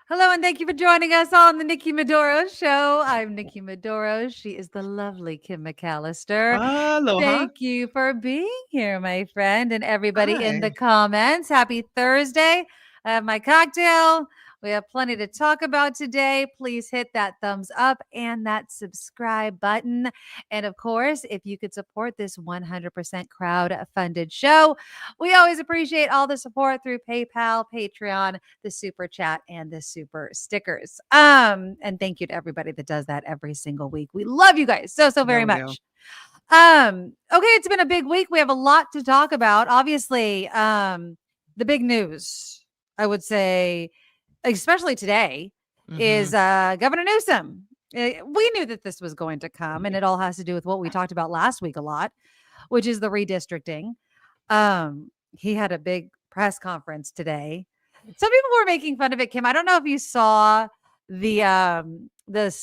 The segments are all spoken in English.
Hello, and thank you for joining us on the Nikki Medoro Show. I'm Nikki Medoro. She is the lovely Kim McAllister. Aloha. Thank you for being here, my friend, and everybody in the Hi. comments. Happy Thursday. I have my cocktail. We have plenty to talk about today. Please hit that thumbs up and that subscribe button. And of course, if you could support this 100% crowd funded show, we always appreciate all the support through PayPal, Patreon, the super chat, and the super stickers. And thank you to everybody that does that every single week. We love you guys so Yeah, very we do. much. Okay, it's been a big week. We have a lot to talk about. Obviously, the big news, I would say, especially today, is Mhm. Governor Newsom. We knew that this was going to come, and it all has to do with what we talked about last week a lot, which is the redistricting. He had a big press conference today. Some people were making fun of it, Kim. I don't know if you saw the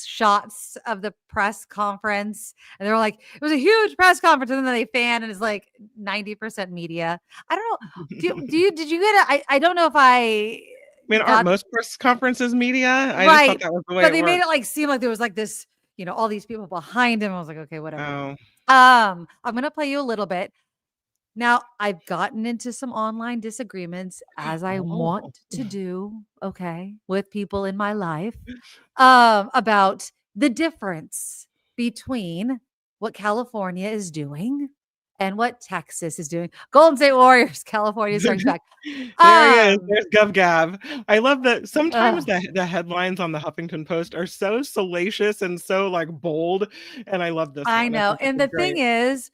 shots of the press conference, and they were like, it was a huge press conference, and then they fan and it's like 90% media. I don't know. Did you get it? I don't know if I I mean, aren't got most press conferences media? I just thought right, that was the way but it they made worked. it like seem like there was like this, all these people behind him. I was like, okay, whatever. Oh. I'm gonna play you a little bit. Now, I've gotten into some online disagreements as I Oh. want to do, okay, with people in my life, about the difference between what California is doing and what Texas is doing. Golden State Warriors, California strikes back. There he is. Um, There's Gov Gav. I love that sometimes ugh, the headlines on the Huffington Post are so salacious and so like bold. And I love this I one. I know. think this And is the thing great. is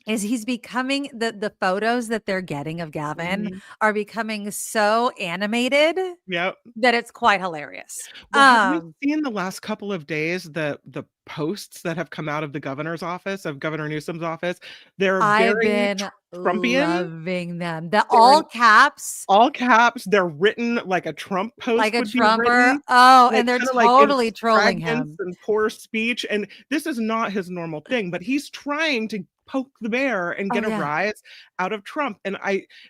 he's becoming the photos that they're getting of Gavin Mhm. are becoming so animated Yep. that it's quite hilarious. Well, have you seen the last couple of days the posts that have come out of the governor's office, of Governor Newsom's office? They're I've very been Trumpian. loving them. The They're all in caps, all caps. They're written like a Trump like post a would be Trumper. written, Oh, like and they're kind of like in totally trolling fragments him. and poor speech. And this is not his normal thing, but he's trying to poke the bear and Oh, get a yeah. rise out of Trump. And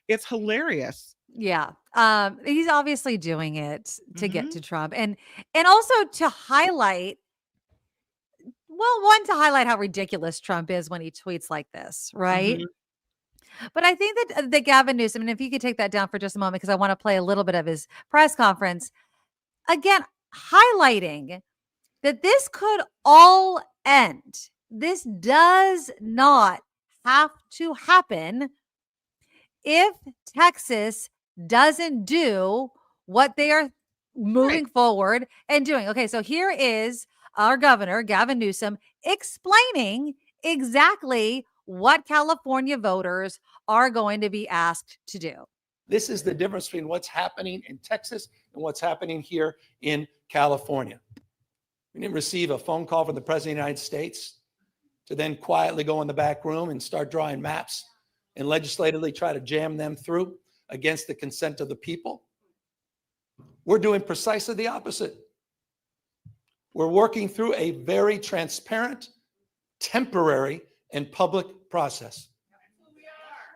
it's hilarious. Yeah. He's obviously doing it to get Hmm. to Trump and also to highlight, well, one, to highlight how ridiculous Trump is when he tweets like this, right? Hmm. But I think that Gavin Newsom, and if you could take that down for just a moment, because I want to play a little bit of his press conference again, highlighting that this could all end. This does not have to happen if Texas doesn't do what they are Right. moving forward and doing. Okay, so here is our governor, Gavin Newsom, explaining exactly what California voters are going to be asked to do. This is the difference between what's happening in Texas and what's happening here in California. We didn't receive a phone call from the President of the United States to then quietly go in the back room and start drawing maps and legislatively try to jam them through against the consent of the people. We're doing precisely the opposite. We're working through a very transparent, temporary, and public process.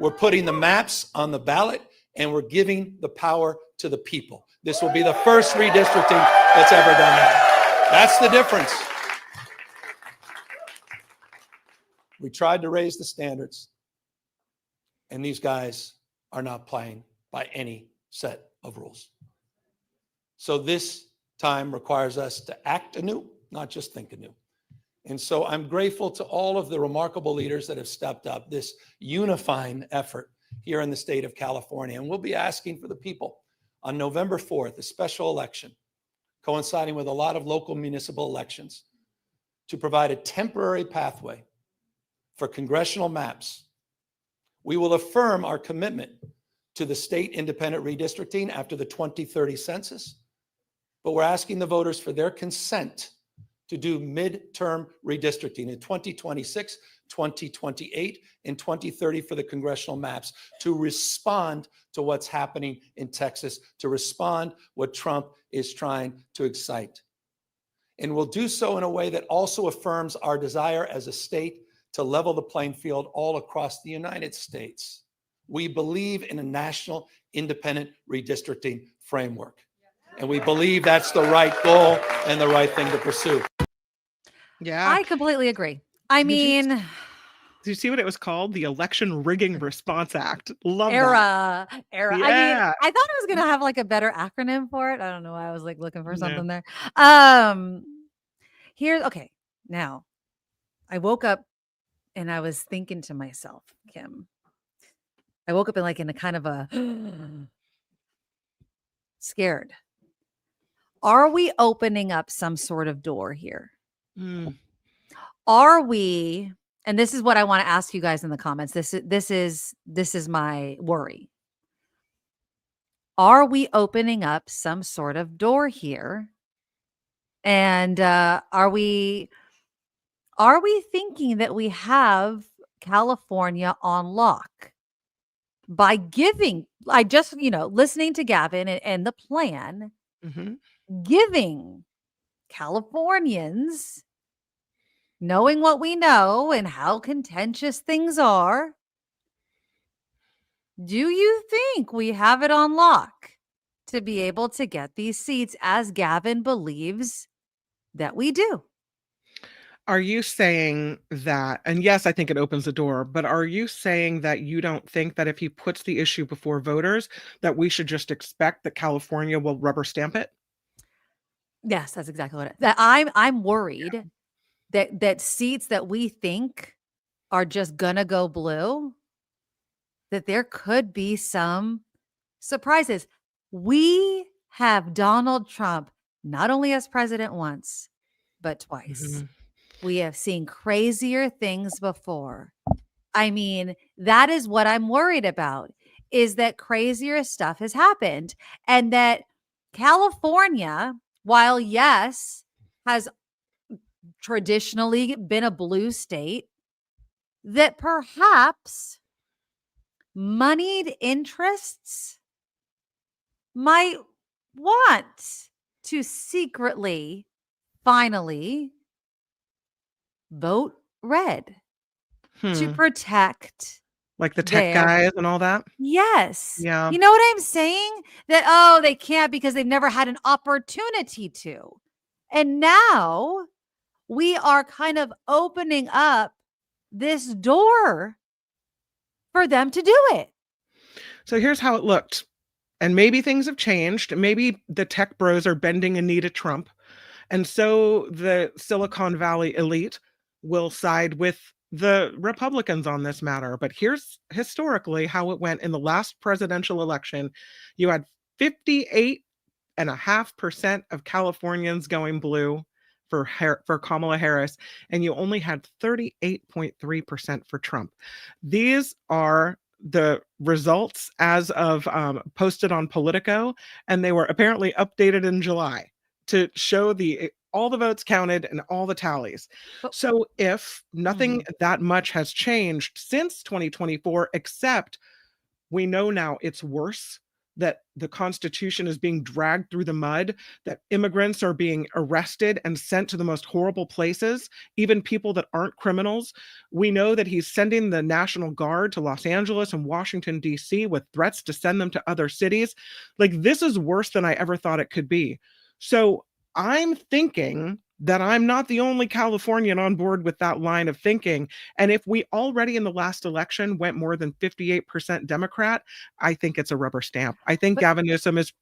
We're putting the maps on the ballot and we're giving the power to the people. This will be the first redistricting that's ever done that. That's the difference. We tried to raise the standards, and these guys are not playing by any set of rules. So this time requires us to act anew, not just think anew. And so I'm grateful to all of the remarkable leaders that have stepped up this unifying effort here in the state of California. And we'll be asking for the people on November 4th, a special election coinciding with a lot of local municipal elections, to provide a temporary pathway for congressional maps. We will affirm our commitment to the state independent redistricting after the 2030 census, but we're asking the voters for their consent to do midterm redistricting in 2026, 2028, and 2030 for the congressional maps, to respond to what's happening in Texas, to respond what Trump is trying to excite. And we'll do so in a way that also affirms our desire as a state to level the playing field all across the United States. We believe in a national independent redistricting framework. And we believe that's the right goal and the right thing to pursue. Yeah. I completely agree. I Did you mean, Did you see what it was called? The Election Rigging Response Act. Love that. era. I mean, Yeah. I thought it was gonna have like a better acronym for it. I don't know why I was like looking for No. something there. Okay. Now, I woke up and I was thinking to myself, Kim. I woke up in a kind of a scared. Are we opening up some sort of door here? Mm. Are we, and this is what I want to ask you guys in the comments. This is my worry. Are we opening up some sort of door here? And are we thinking that we have California on lock by giving, I just, listening to Gavin and the plan, hmm giving Californians, knowing what we know and how contentious things are, do you think we have it on lock to be able to get these seats as Gavin believes that we do? Are you saying that, and yes, I think it opens the door, but are you saying that you don't think that if he puts the issue before voters, that we should just expect that California will rubber stamp it? Yes, that's exactly what that I'm worried that seats that we think are just gonna go blue, that there could be some surprises. We have Donald Trump not only as president once, but twice. Mhm. We have seen crazier things before. I mean, that is what I'm worried about, is that crazier stuff has happened and that California, while yes, has traditionally been a blue state, that perhaps moneyed interests might want to secretly, finally vote red to Hmm. protect Like the tech their. guys and all that? Yes. Yeah. You know what I'm saying? That, oh, they can't because they've never had an opportunity to. And now we are kind of opening up this door for them to do it. So here's how it looked. And maybe things have changed. Maybe the tech bros are bending a knee to Trump. And so the Silicon Valley elite will side with the Republicans on this matter. But here's historically how it went in the last presidential election. You had 58.5% of Californians going blue for Kamala Harris, and you only had 38.3% for Trump. These are the results as of posted on Politico, and they were apparently updated in July to show all the votes counted and all the tallies. But So if nothing that much has changed since 2024, except we know now it's worse, that the Constitution is being dragged through the mud, that immigrants are being arrested and sent to the most horrible places, even people that aren't criminals. We know that he's sending the National Guard to Los Angeles and Washington, D.C., with threats to send them to other cities. Like, this is worse than I ever thought it could be. So I'm thinking that I'm not the only Californian on board with that line of thinking. And if we already in the last election went more than 58% Democrat, I think it's a rubber stamp. I think But Gavin Newsom is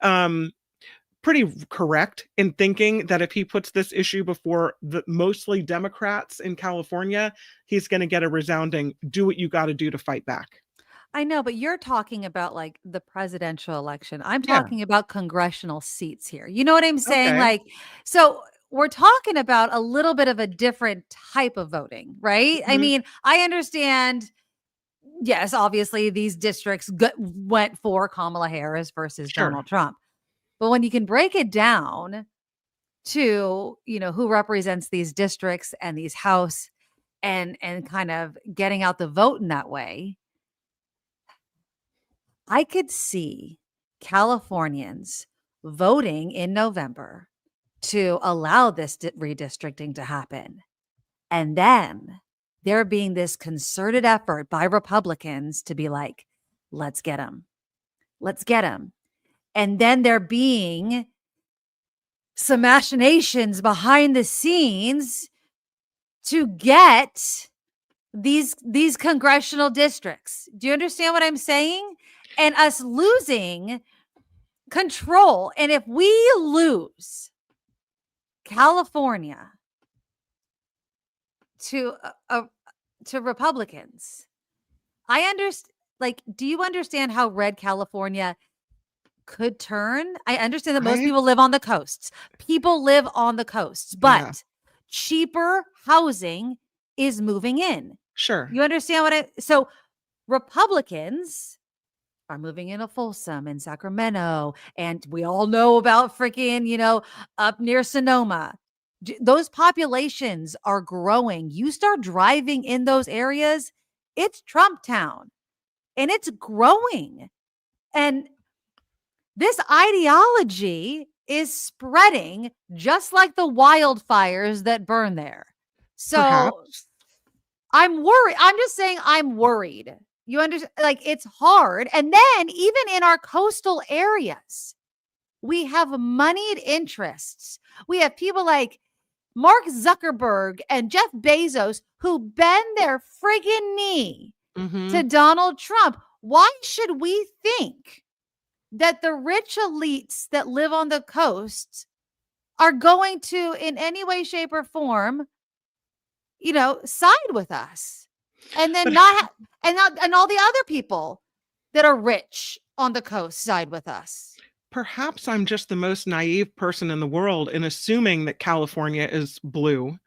um, pretty correct in thinking that if he puts this issue before the mostly Democrats in California, he's going to get a resounding, do what you got to do to fight back. I know, but you're talking about like the presidential election. I'm Yeah. talking about congressional seats here. You know what I'm saying? Okay. Like, so we're talking about a little bit of a different type of voting, right? I Mhm. mean, I understand. Yes, obviously these districts went for Kamala Harris versus Sure. Donald Trump. But when you can break it down to, who represents these districts and these House and kind of getting out the vote in that way, I could see Californians voting in November to allow this redistricting to happen. And then there being this concerted effort by Republicans to be like, let's get them. Let's get them. And then there being some machinations behind the scenes to get these congressional districts. Do you understand what I'm saying? And us losing control. And if we lose California to Republicans, I understand. Like, do you understand how red California could turn? I understand that most people live on the coasts. People live on the coasts, but cheaper housing is moving in. Sure. You understand so Republicans are moving into Folsom and Sacramento, and we all know about freaking, up near Sonoma. Those populations are growing. You start driving in those areas, it's Trump town, and it's growing. And this ideology is spreading just like the wildfires that burn there. So Perhaps. I'm worried. I'm just saying I'm worried. You understand? Like, it's hard. And then even in our coastal areas, we have moneyed interests. We have people like Mark Zuckerberg and Jeff Bezos who bend their friggin' knee to Donald Trump. Why should we think that the rich elites that live on the coast are going to, in any way, shape, or form, side with us? And then and all the other people that are rich on the coast side with us. Perhaps I'm just the most naive person in the world in assuming that California is blue,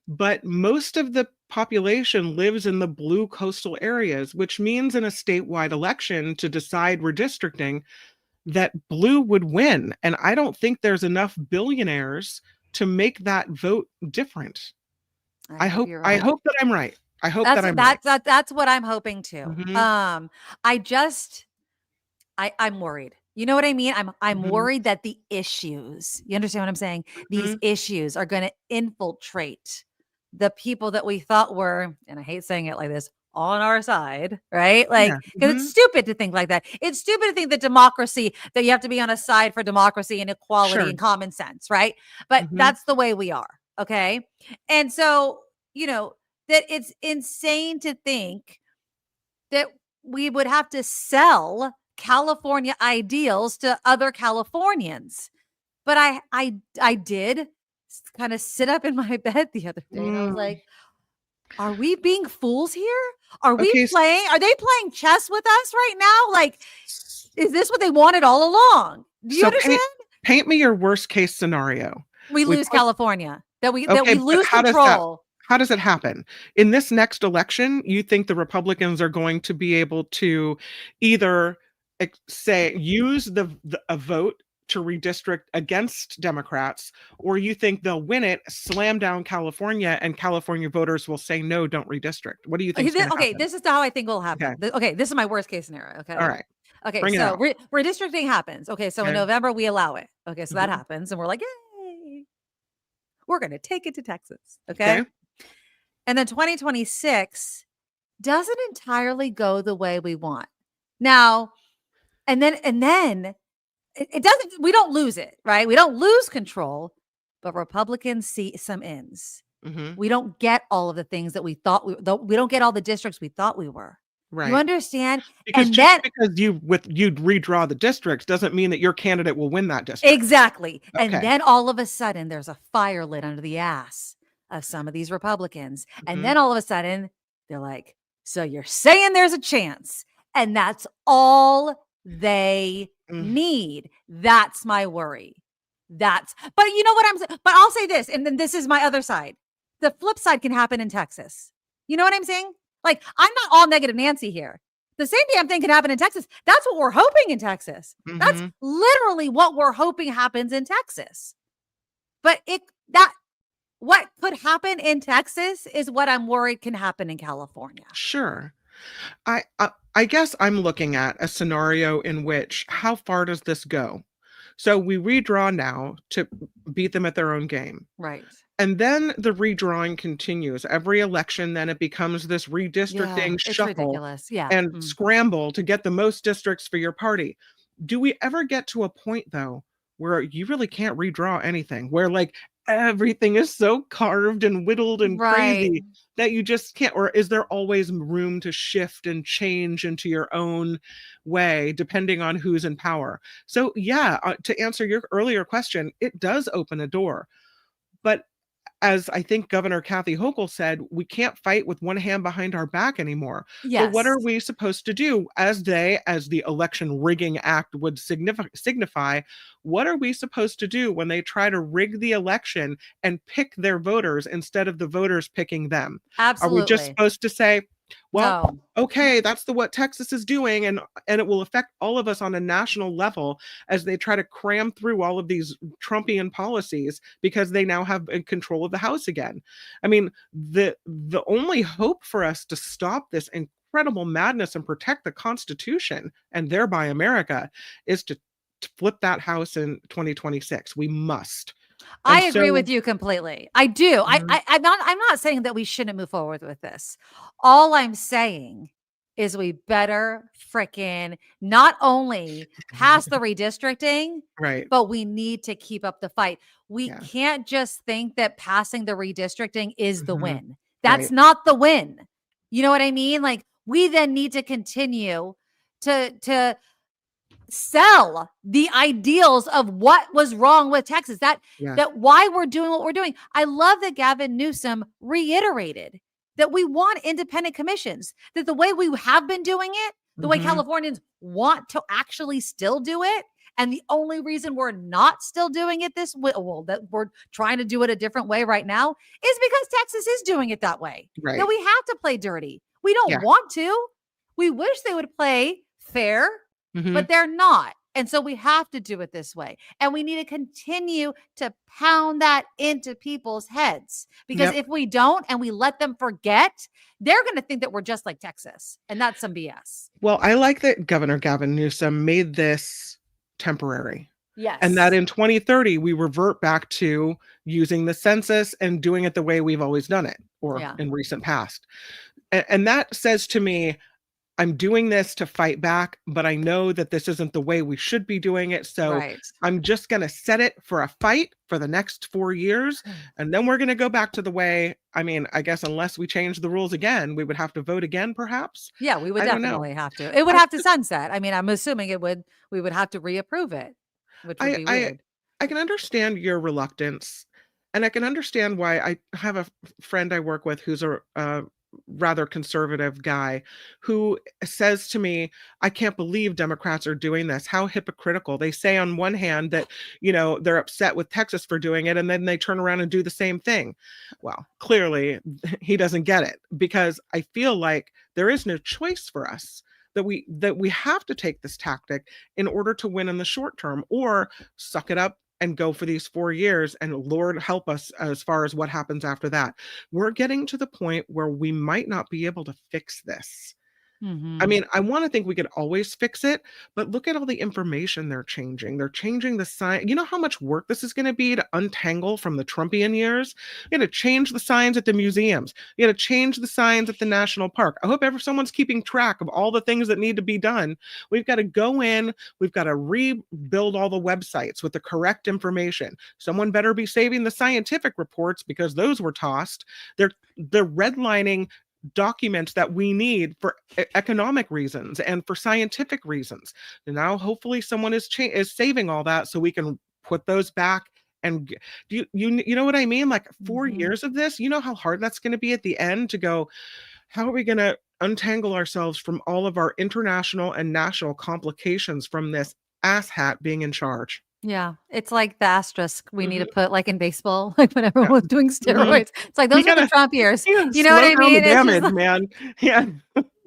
but most of the population lives in the blue coastal areas, which means in a statewide election to decide redistricting, that blue would win. And I don't think there's enough billionaires to make that vote different. I hope that I'm right. I hope that I'm right. That's what I'm hoping too. I'm worried. You know what I mean? I'm worried that the issues, you understand what I'm saying? These issues are going to infiltrate the people that we thought were, and I hate saying it like this, on our side, right? Like, because it's stupid to think like that. It's stupid to think that that you have to be on a side for democracy and equality and common sense, right? But that's the way we are. Okay. And so, that it's insane to think that we would have to sell California ideals to other Californians. But I did kind of sit up in my bed the other day and I was like, are we being fools here? Are they playing chess with us right now? Like, is this what they wanted all along? Do you understand? Paint me your worst case scenario. We lose California. That we lose control. How does it happen? In this next election, you think the Republicans are going to be able to either use a vote to redistrict against Democrats, or you think they'll win it, slam down California, and California voters will say, no, don't redistrict? What do you think? Okay, this is how I think will happen. Okay, this is my worst case scenario. Okay. All right. Okay, so redistricting happens. Okay, so in November, we allow it. Okay, so that happens, and we're like, yay, we're going to take it to Texas. Okay. And then 2026 doesn't entirely go the way we want. Now, and then it doesn't, we don't lose it, right? We don't lose control, but Republicans see some ends. We don't get all of the things that we thought we don't get all the districts we thought we were. Right. You understand? Because because you'd redraw the districts doesn't mean that your candidate will win that district. Exactly. Okay. And then all of a sudden there's a fire lit under the ass of some of these Republicans. And then all of a sudden they're like, so you're saying there's a chance, and that's all they need. That's my worry. But you know what I'm saying? But I'll say this, and then this is my other side. The flip side can happen in Texas. You know what I'm saying? Like, I'm not all negative Nancy here. The same damn thing can happen in Texas. That's what we're hoping in Texas. That's literally what we're hoping happens in Texas. But what could happen in Texas is what I'm worried can happen in California. Sure. I guess I'm looking at a scenario in which, how far does this go? So we redraw now to beat them at their own game. Right. And then the redrawing continues. Every election, then it becomes this redistricting shuffle ridiculous. and scramble to get the most districts for your party. Do we ever get to a point though where you really can't redraw anything, where like everything is so carved and whittled and Right. crazy that you just can't? Or is there always room to shift and change into your own way depending on who's in power? So yeah, to answer your earlier question, it does open a door. But as I think Governor Kathy Hochul said, we can't fight with one hand behind our back anymore. So what Yes. are we supposed to do as the Election Rigging Act would signify, what are we supposed to do when they try to rig the election and pick their voters instead of the voters picking them? Are we just Absolutely. supposed to say, well, No. okay, that's what Texas is doing, and it will affect all of us on a national level as they try to cram through all of these Trumpian policies because they now have control of the House again. I mean, the only hope for us to stop this incredible madness and protect the Constitution and thereby America is to flip that House in 2026. We must. I And agree so, with you completely. I do. mhm, I'm not saying that we shouldn't move forward with this. All I'm saying is we better frickin' not only pass the redistricting, right, but we need to keep up the fight. We yeah, can't just think that passing the redistricting is the mhm, win. right, That's not the win. You know what I mean? Like we then need to continue to sell the ideals of what was wrong with Texas. yeah, That why we're doing what we're doing. I love that Gavin Newsom reiterated that we want independent commissions, that the way we have been doing it, the way mhm, Californians want to actually still do it, and the only reason we're not still doing it this way, well, that we're trying to do it a different way right now, is because Texas is doing it that way. That right, we have to play dirty. We don't yeah, want to. We wish they would play fair, mhm, but they're not. And so we have to do it this way. And we need to continue to pound that into people's heads because yep. if we don't and we let them forget, they're going to think that we're just like Texas. And that's some BS. Well, I like that Governor Gavin Newsom made this temporary, and that Yes. in 2030 we revert back to using the census and doing it the way we've always done it, or Yeah. in recent past. And that says to me, I'm doing this to fight back, but I know that this isn't the way we should be doing it. So Right. I'm just going to set it for a fight for the next 4 years. And then we're going to go back to the way, I mean, I guess unless we change the rules again, we would have to vote again, perhaps. Yeah, we would I don't know. definitely have to. It would I have to sunset. I mean, I'm assuming we would have to reapprove it, which would I be I weird. I can understand your reluctance, and I can understand why. I have a friend I work with who's a rather conservative guy who says to me, "I can't believe Democrats are doing this. How hypocritical." They say on one hand that, they're upset with Texas for doing it, and then they turn around and do the same thing. Well, clearly he doesn't get it, because I feel like there is no choice for us, that we have to take this tactic in order to win in the short term, or suck it up and go for these 4 years, and Lord help us as far as what happens after that. We're getting to the point where we might not be able to fix this. I Mhm. mean, I want to think we could always fix it, but look at all the information they're changing. They're changing the sign. You know how much work this is going to be to untangle from the Trumpian years? You got to change the signs at the museums. You got to change the signs at the national park. I hope ever someone's keeping track of all the things that need to be done. We've got to go in. We've got to rebuild all the websites with the correct information. Someone better be saving the scientific reports, because those were tossed. They're redlining documents that we need for economic reasons and for scientific reasons. And now hopefully someone is saving all that so we can put those back. And you know what I mean? Like 4 Mhm. years of this, you know how hard that's going to be at the end to go, how are we going to untangle ourselves from all of our international and national complications from this asshat being in charge? Yeah, it's like the asterisk we need to Mhm. put, like, in baseball, like, when everyone Yeah. was doing Mhm. steroids. It's like, We those are the gotta, Trump years. You know what slow I down the mean? It's just damage, like man. Yeah.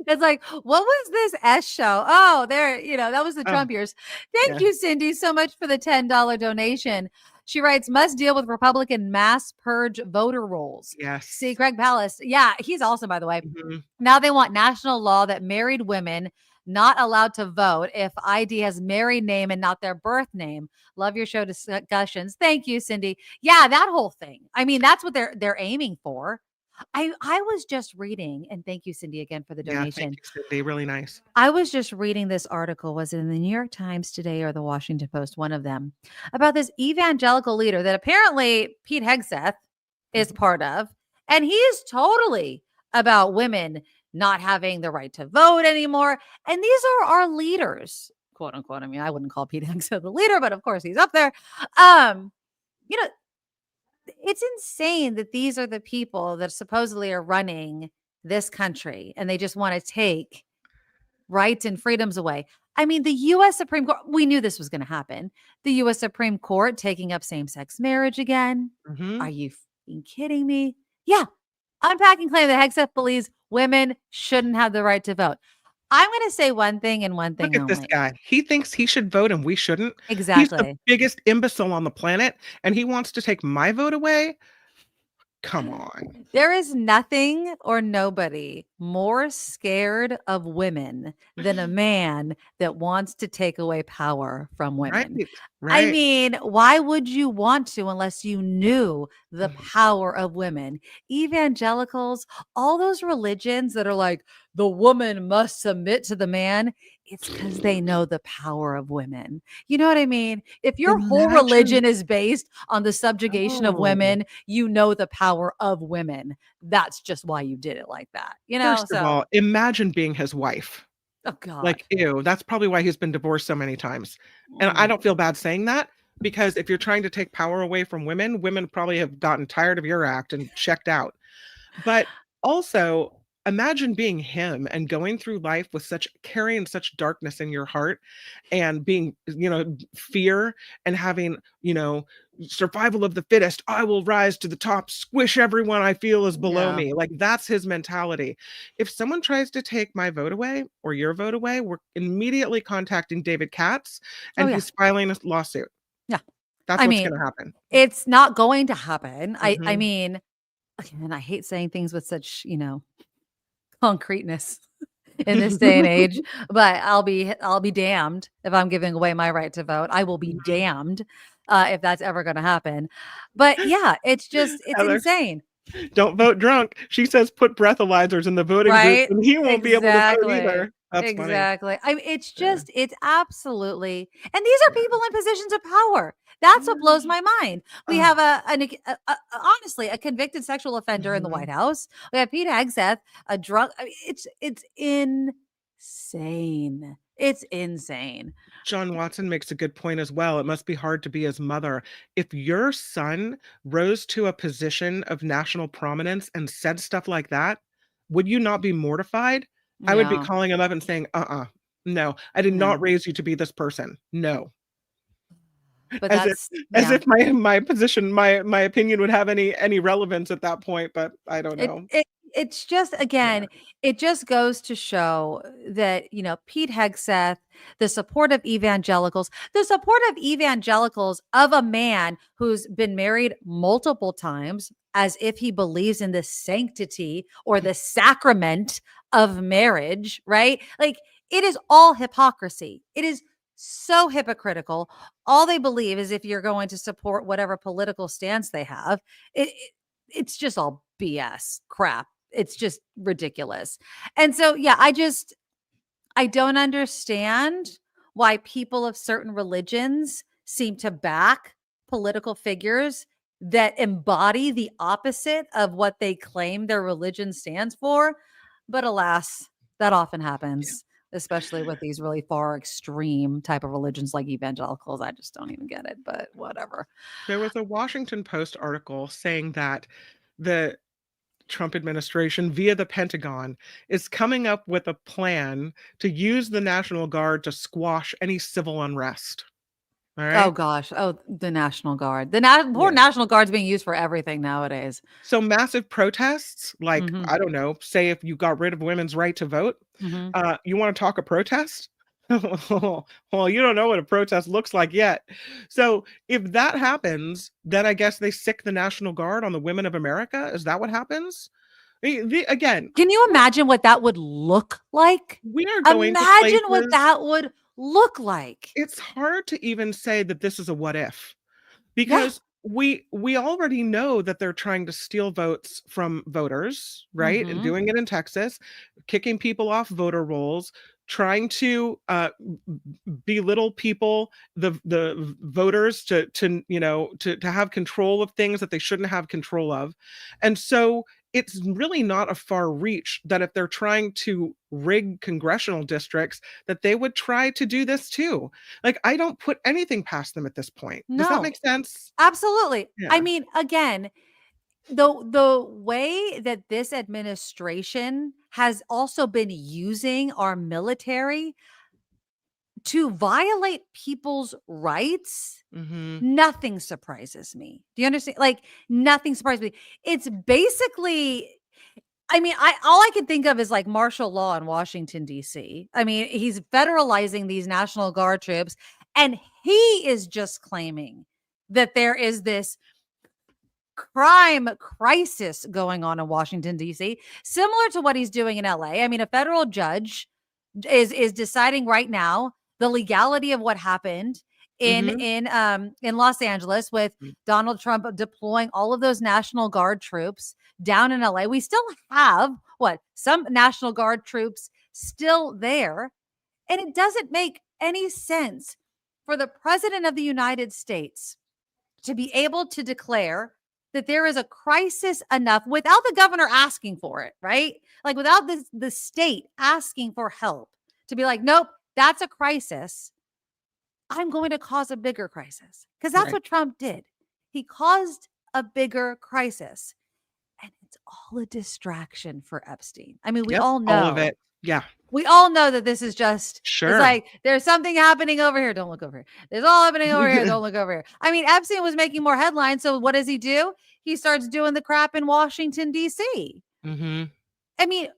it's like, "What was this S show?" Oh, there that was the Oh, Trump years. Thank yeah. you, Cindy, so much for the $10 donation. She writes, "Must deal with Republican mass purge voter rolls." See, Yes. Greg Palast. Yeah, he's awesome, by the way. Mhm. Now they want national law that married women not allowed to vote if ID has married name and not their birth name. Love your show discussions. Thank you, Cindy. Yeah, that whole thing. I mean, that's what they're aiming for. I was just reading, and thank you, Cindy, again for the Yeah, thank donation. you, Cindy. Really nice. I was just reading this article, was it in the New York Times today or the Washington Post, one of them, about this evangelical leader that apparently Pete Hegseth is Mhm. part of. And he is totally about women not having the right to vote anymore. And these are our leaders, quote unquote. I mean, I wouldn't call Pete Hegseth the leader, but of course he's up there. Um, you know, it's insane that these are the people that supposedly are running this country and they just want to take rights and freedoms away. I mean, the US Supreme Court, we knew this was going to happen. The US Supreme Court taking up same sex marriage again. Are Mhm. you kidding me? Yeah. Unpacking claim that Hegseth believes women shouldn't have the right to vote. I'm going to say one thing and one Look thing at this only. guy. He thinks he should vote and we shouldn't. He's the Exactly. biggest imbecile on the planet, and he wants to take my vote away? Come on, There is nothing or nobody more scared of women than a man that wants to take away power from right? women. I Right. mean, why would you want to unless you knew the Mhm. power of women? Evangelicals, all those religions that are like, the woman must submit to the man, it's because they know the power of women. You know what I mean? If your whole Imagine religion is based on the subjugation of oh. women, you know the power of women. That's just why you did it like that, you know? First of So, all, imagine being his wife. oh God. Like, ew, that's probably why he's been divorced so many times. And I Mm. don't feel bad saying that because if you're trying to take power away from women, women probably have gotten tired of your act and checked out. But also, imagine being him and going through life with such carrying such darkness in your heart and being, fear and having, survival of the fittest. I will rise to the top, squish everyone I feel is below Yeah. me. Like that's his mentality. If someone tries to take my vote away or your vote away, we're immediately contacting David Katz Oh and yeah. he's filing a lawsuit. Yeah. That's I what's mean, going to happen. it's not going to happen. I Mhm. mean, and I hate saying things with such, concreteness in this day and age, but I'll be damned if I'm giving away my right to vote. I will be Mhm. damned if that's ever going to happen. But yeah, it's Heather, insane, don't vote drunk. She says put breathalyzers in the voting booth right? and he won't be able to vote Exactly. either. That's funny. Exactly. I mean, Yeah. it's absolutely, and these are Yeah. people in positions of power. That's what blows Yeah. my mind. We Oh. have honestly a convicted sexual offender in the White Mhm. House. We have Pete Hegseth, a drug. I mean, it's insane. It's insane. John Watson makes a good point as well. It must be hard to be his mother. If your son rose to a position of national prominence and said stuff like that, would you not be mortified? I would be Yeah, calling him up and saying, no, I did not no, raise you to be this person. No. but As if that's as yeah. if my position, my opinion would have any relevance at that point, but I don't It know. it it's just Yeah. again, it just goes to show that, Pete Hegseth, the support of evangelicals, of a man who's been married multiple times as if he believes in the sanctity or the sacrament of marriage, right? Like it is all hypocrisy. It is so hypocritical. All they believe is if you're going to support whatever political stance they have, it's just all BS crap. It's just ridiculous. And so, yeah, I don't understand why people of certain religions seem to back political figures that embody the opposite of what they claim their religion stands for. But alas, that often happens, especially with these really far extreme type of religions like evangelicals. I just don't even get it, but whatever. There was a Washington Post article saying that the Trump administration via the Pentagon is coming up with a plan to use the National Guard to squash any civil unrest. All Oh right. gosh. Oh, the National Guard. Poor Yeah. National Guard's being used for everything nowadays. So massive protests, like, Mhm. I don't know, say if you got rid of women's right to vote, Mhm. you want to talk a protest? Well, you don't know what a protest looks like yet. So if that happens, then I guess they sick the National Guard on the women of America. Is that what happens? Again, Can you imagine what that would look like? we are going to Imagine what places. that would look like. It's hard to even say that this is a what if Yeah. because we already know that they're trying to steal votes from voters, right? And Mhm. doing it in Texas, kicking people off voter rolls, trying to belittle people, the voters, to have control of things that they shouldn't have control of. And so it's really not a far reach that if they're trying to rig congressional districts, that they would try to do this too. Like, I don't put anything past them at this point. Does that No. make sense? Absolutely. I Yeah. mean, again, the way that this administration has also been using our military to violate people's rights, Mhm. nothing surprises me. Do you understand? Like, nothing surprises me. It's basically, I mean, all I can think of is like martial law in Washington, D.C. I mean, he's federalizing these National Guard troops, and he is just claiming that there is this crime crisis going on in Washington, D.C., similar to what he's doing in LA. I mean, a federal judge is deciding right now the legality of what happened Mhm. in Los Angeles with Mm. Donald Trump deploying all of those National Guard troops down in LA. We still have some National Guard troops still there, and it doesn't make any sense for the president of the United States to be able to declare that there is a crisis enough without the governor asking for it, right? Like, without the state asking for help, to be like, nope, that's a crisis. I'm going to cause a bigger crisis, because that's Right. what Trump did. He caused a bigger crisis, and it's all a distraction for Epstein. I mean, Yep, all of it. Yeah. we all know that this is just, it's Sure. like, there's something happening over here. Don't look over here. There's all happening over here. Don't look over here. I mean, Epstein was making more headlines. So what does he do? He starts doing the crap in Washington, D.C. Mhm. I mean,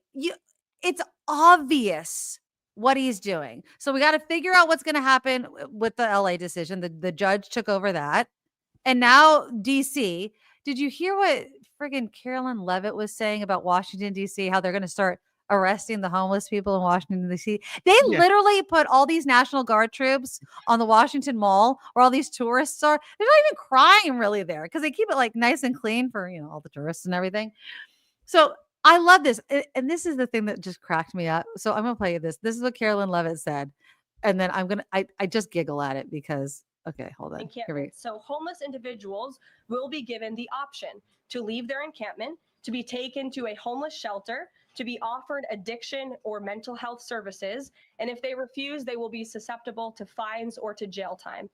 it's obvious what he's doing. So we got to figure out what's going to happen with the LA decision. The judge took over that. And now DC. Did you hear what friggin' Carolyn Levitt was saying about Washington, D.C., how they're going to start arresting the homeless people in Washington, D.C.? They Yeah. literally put all these National Guard troops on the Washington Mall where all these tourists are. They're not even crying really there because they keep it like nice and clean for, all the tourists and everything. So I love this. And this is the thing that just cracked me up. So I'm going to play you this. This is what Carolyn Levitt said. And then I just giggle at it because, okay, hold on. Here we encampment. So homeless individuals will be given the option to leave their encampment, to be taken to a homeless shelter, to be offered addiction or mental health services. And if they refuse, they will be susceptible to fines or to jail time.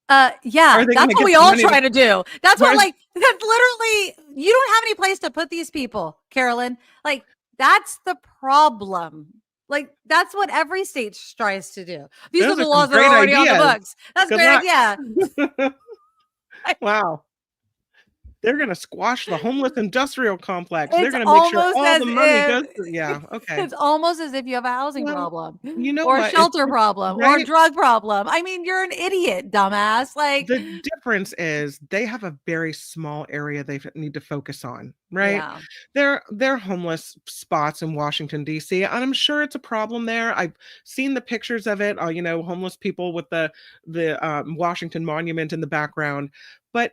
Yeah, Are they that's gonna what get we the all money try to do. That's what, Where's- like, that's literally, you don't have any place to put these people, Carolyn. Like, that's the problem. Like, that's what every state tries to do. These Those are the are some laws that are great already on the ideas. books. That's Good great. luck. Yeah. Wow. They're gonna squash the homeless industrial complex. They're It's gonna make sure almost all as the money goes if to, yeah, okay. it's almost as if you have a housing Well, problem you know or a what? shelter problem or a right? drug problem. I mean, you're an idiot, dumbass. Like, The difference is they have a very small area they need to focus on, right? yeah. They're homeless spots in Washington, D.C., and I'm sure it's a problem there. I've seen the pictures of it, homeless people with the Washington Monument in the background. But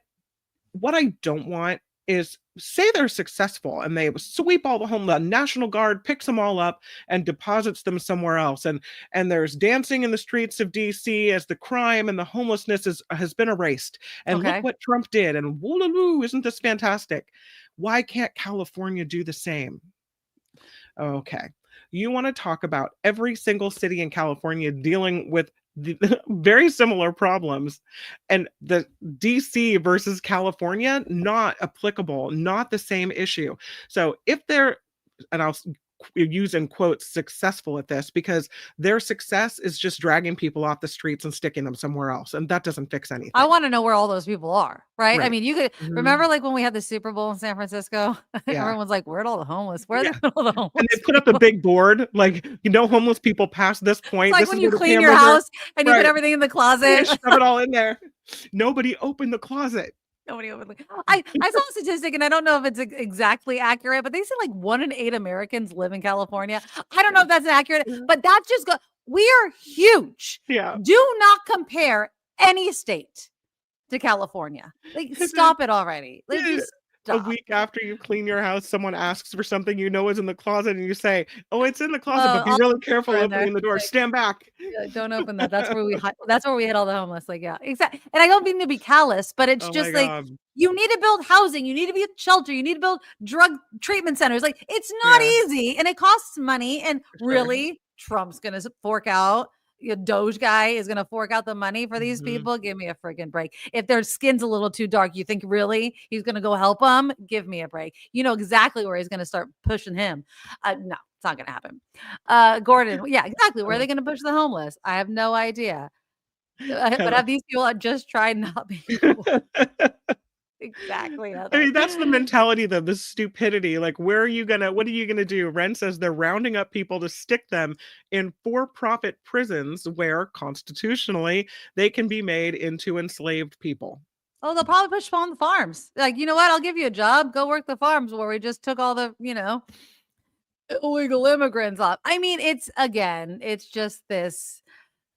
what I don't want is, say they're successful and they sweep all the National Guard picks them all up and deposits them somewhere else, and there's dancing in the streets of DC as the crime and the homelessness has been erased, and look Okay. what Trump did, and woo, isn't this fantastic? Why can't California do the same? Okay. You want to talk about every single city in California dealing with the very similar problems, and the DC versus California, not applicable, not the same issue. So if they're, and I'll use in quotes, successful at this, because their success is just dragging people off the streets and sticking them somewhere else, and that doesn't fix anything. I want to know where all those people are, right? I Right. mean, you could remember like when we had the Super Bowl in San Francisco, Yeah. everyone's like, where'd all the homeless? Where are Yeah. all the homeless? And they put up a big board, like, homeless people past this point. It's like This when is you where the clean your cameras are. house and you put Right. everything in the Yeah, closet. shove it all in there. Nobody opened the closet. Nobody opened I saw a statistic, and I don't know if it's exactly accurate, but they said like 1 in 8 Americans live in California. I don't know if that's accurate, but that's just we are huge. Yeah. Do not compare any state to California. Like, And then- stop it already. Like, Yeah. just A stop. week after you clean your house, someone asks for something you know is in the closet, and you say, "Oh, it's in the closet, but be I'll really careful in there. opening the door. Like, Stand back." yeah, don't open that. That's where we hit all the homeless. Like, yeah, exactly. And I don't mean to be callous, but it's Oh my just like, God. you need to build housing, you need to build shelter, you need to build drug treatment centers. Like, it's not Yeah. easy, and it costs money. And For sure. really, Trump's gonna fork out. Doge guy is gonna fork out the money for these Mhm. people. Give me a friggin' break. If their skin's a little too dark, you think really he's gonna go help them? Give me a break. You know exactly where he's gonna start pushing him. No, it's not gonna happen. Gordon, yeah, exactly. Where are they going to push the homeless? I have no idea. But have these people just tried not being exactly? I mean, that's the mentality, though, the stupidity. Like, what are you gonna do? Ren says they're rounding up people to stick them in for-profit prisons where constitutionally they can be made into enslaved people. Oh, they'll probably push them on the farms. Like, you know what? I'll give you a job. Go work the farms where we just took all the, illegal immigrants off. I mean, it's just this.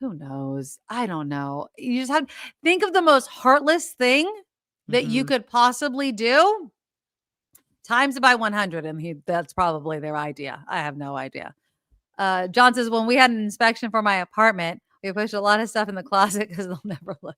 Who knows? I don't know. You just have think of the most heartless thing that you Mhm. could possibly do. Times it by 100, and that's probably their idea. I have no idea. John says, when we had an inspection for my apartment, we pushed a lot of stuff in the closet because they'll never look.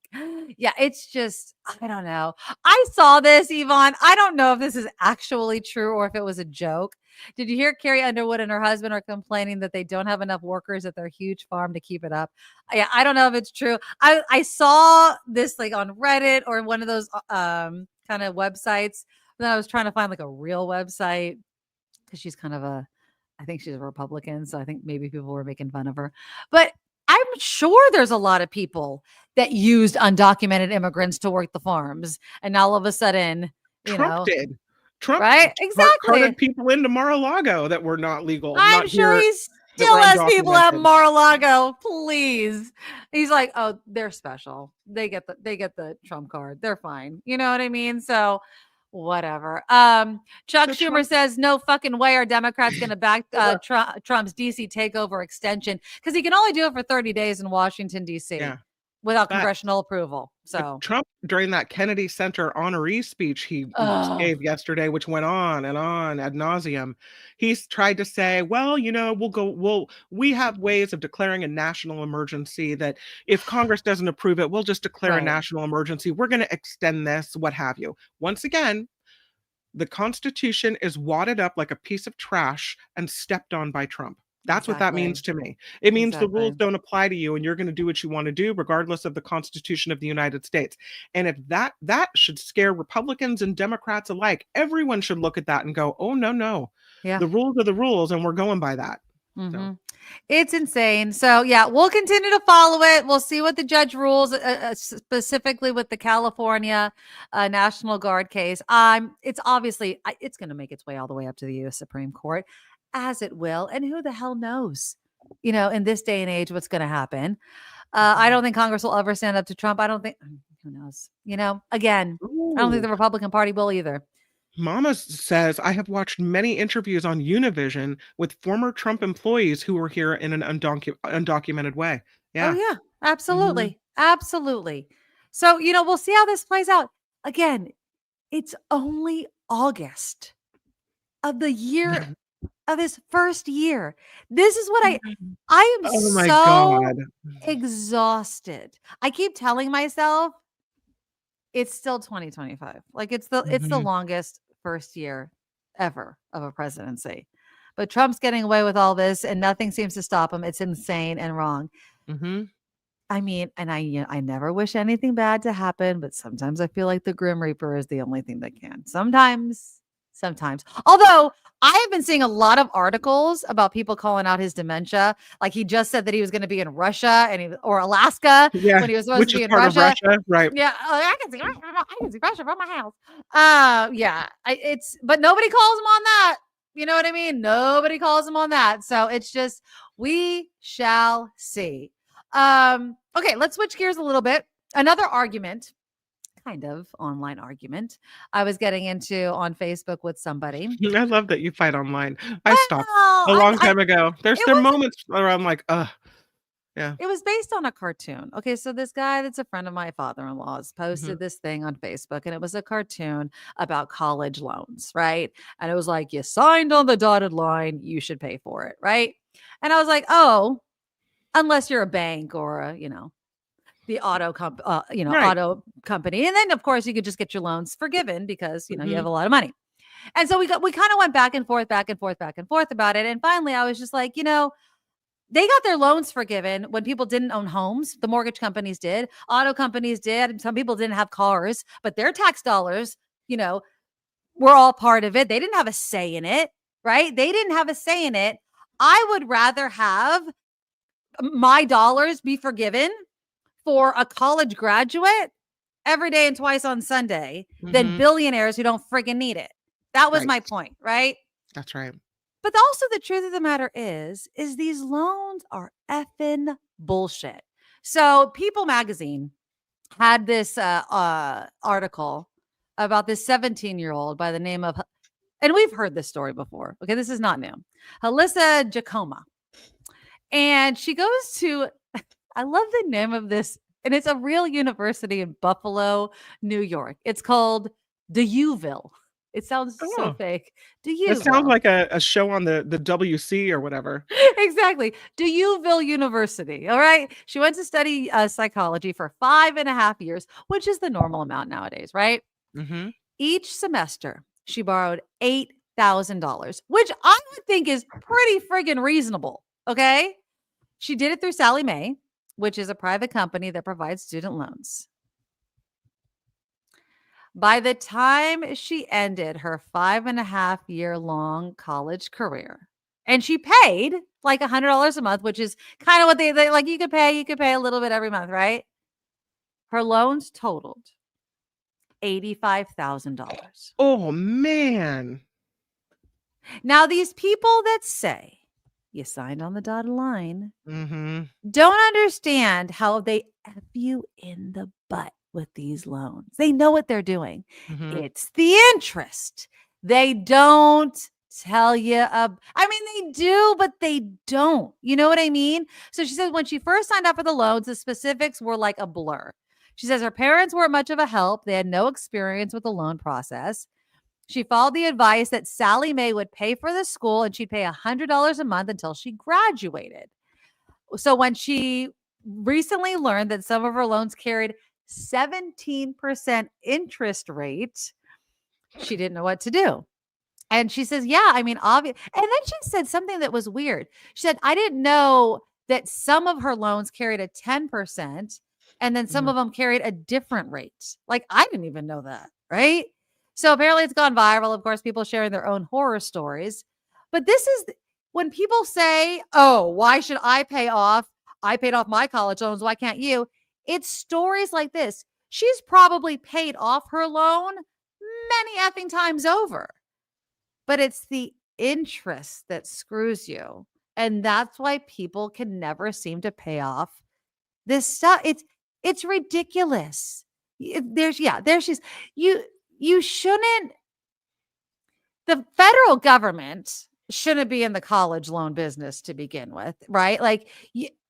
Yeah, it's just, I don't know. I saw this, Yvonne. I don't know if this is actually true or if it was a joke. Did you hear Carrie Underwood and her husband are complaining that they don't have enough workers at their huge farm to keep it up? I don't know if it's true. I saw this like on Reddit or one of those kind of websites. Then I was trying to find like a real website because she's kind of I think she's a Republican. So I think maybe people were making fun of her. But I'm sure there's a lot of people that used undocumented immigrants to work the farms. And all of a sudden, Trump did. Trump right? Exactly. carted people into Mar-a-Lago that were not legal. I'm not sure here, he that still were has people at undocumented. Mar-a-Lago. Please. He's like, oh, they're special. They get the Trump card. They're fine. You know what I mean? So whatever. Chuck So Schumer Trump- says no fucking way are Democrats going to back Trump's DC takeover extension because he can only do it for 30 days in Washington, DC Yeah. without But- congressional approval. But So Trump, during that Kennedy Center honoree speech he gave yesterday, which went on and on ad nauseum, he's tried to say, well, we have ways of declaring a national emergency that if Congress doesn't approve it, we'll just declare a Right. national emergency. We're going to extend this, what have you. Once again, the Constitution is wadded up like a piece of trash and stepped on by Trump. That's what that means to me. It means the rules don't apply to you and you're going to do what you want to do regardless of the Constitution of the United States. And if that should scare Republicans and Democrats alike, everyone should look at that and go, oh, no. Yeah. The rules are the rules and we're going by that. Mhm. So. It's insane. So yeah, we'll continue to follow it. We'll see what the judge rules, specifically with the California National Guard case. It's obviously it's going to make its way all the way up to the U.S. Supreme Court, as it will. And who the hell knows? In this day and age, what's going to happen? I don't think Congress will ever stand up to Trump. I don't think. Who knows? Again, I don't think the Republican Party will either. Mama says, I have watched many interviews on Univision with former Trump employees who were here in an undocumented way. Yeah. Oh, yeah, absolutely. Absolutely. So, we'll see how this plays out. Again, it's only August of the year of his first year. This is what I am Oh my so God. exhausted. I keep telling myself it's still 2025. Like it's the longest first year ever of a presidency. But Trump's getting away with all this and nothing seems to stop him. It's insane and wrong. I mean, and I never wish anything bad to happen, but sometimes I feel like the Grim Reaper is the only thing that can. Sometimes. Although I have been seeing a lot of articles about people calling out his dementia. Like he just said that he was going to be in Russia or Alaska when he was supposed to be in Russia. Right. Yeah, I can see Russia from my house. But nobody calls him on that. You know what I mean? Nobody calls him on that. So it's just we shall see. Okay, let's switch gears a little bit. Another argument. Kind of online argument I was getting into on Facebook with somebody. I love that you fight online. I stopped a long time ago. There are moments where I'm like, Yeah. It was based on a cartoon. Okay, so this guy that's a friend of my father-in-law's posted this thing on Facebook, and it was a cartoon about college loans, right? And it was like, you signed on the dotted line, you should pay for it, right? And I was like, oh, unless you're a bank or a, the Right. auto company. And then of course you could just get your loans forgiven because, you have Mhm. a lot of money. And so we kind of went back and forth, back and forth, back and forth about it. And finally I was just like, they got their loans forgiven when people didn't own homes. The mortgage companies did, auto companies did. Some people didn't have cars, but their tax dollars, were all part of it. They didn't have a say in it, right? They didn't have a say in it. I would rather have my dollars be forgiven for a college graduate every day and twice on Sunday than Mhm. billionaires who don't friggin' need it. That was Right. my point, right? That's right. But also the truth of the matter is these loans are effing bullshit. So People Magazine had this article about this 17-year-old by the name of, and we've heard this story before. Okay, this is not new. Halissa Jacoma. And she goes to, I love the name of this, and it's a real university in Buffalo, New York. It's called DeUville. It sounds so Oh, fake. that sounds DeUville. like a show on the WC or whatever. Exactly. DeUville University. All right. She went to study psychology for 5.5 years, which is the normal amount nowadays, right? Mhm. Each semester, she borrowed $8,000, which I would think is pretty friggin' reasonable. Okay. She did it through Sallie Mae, which is a private company that provides student loans. By the time she ended her 5.5 year long college career, and she paid like $100 a month, which is kind of what they like. You could pay a little bit every month, right? Her loans totaled $85,000. Oh man. Now, these people that say you signed on the dotted line Mhm. don't understand how they F you in the butt with these loans. They know what they're doing. Mhm. It's the interest. They don't tell you. I mean, they do, but they don't. You know what I mean? So she said when she first signed up for the loans, the specifics were like a blur. She says her parents weren't much of a help. They had no experience with the loan process. She followed the advice that Sallie Mae would pay for the school and she'd pay $100 a month until she graduated. So when she recently learned that some of her loans carried 17% interest rate, she didn't know what to do. And she says, yeah, I mean, obvious. And then she said something that was weird. She said, I didn't know that some of her loans carried a 10% and then some Mhm. of them carried a different rate. Like, I didn't even know that. Right. So apparently it's gone viral. Of course, people sharing their own horror stories. But this is when people say, oh, why should I pay off? I paid off my college loans. Why can't you? It's stories like this. She's probably paid off her loan many effing times over. But it's the interest that screws you. And that's why people can never seem to pay off this stuff. It's ridiculous. There she's you shouldn't the federal government shouldn't be in the college loan business to begin with, right? Like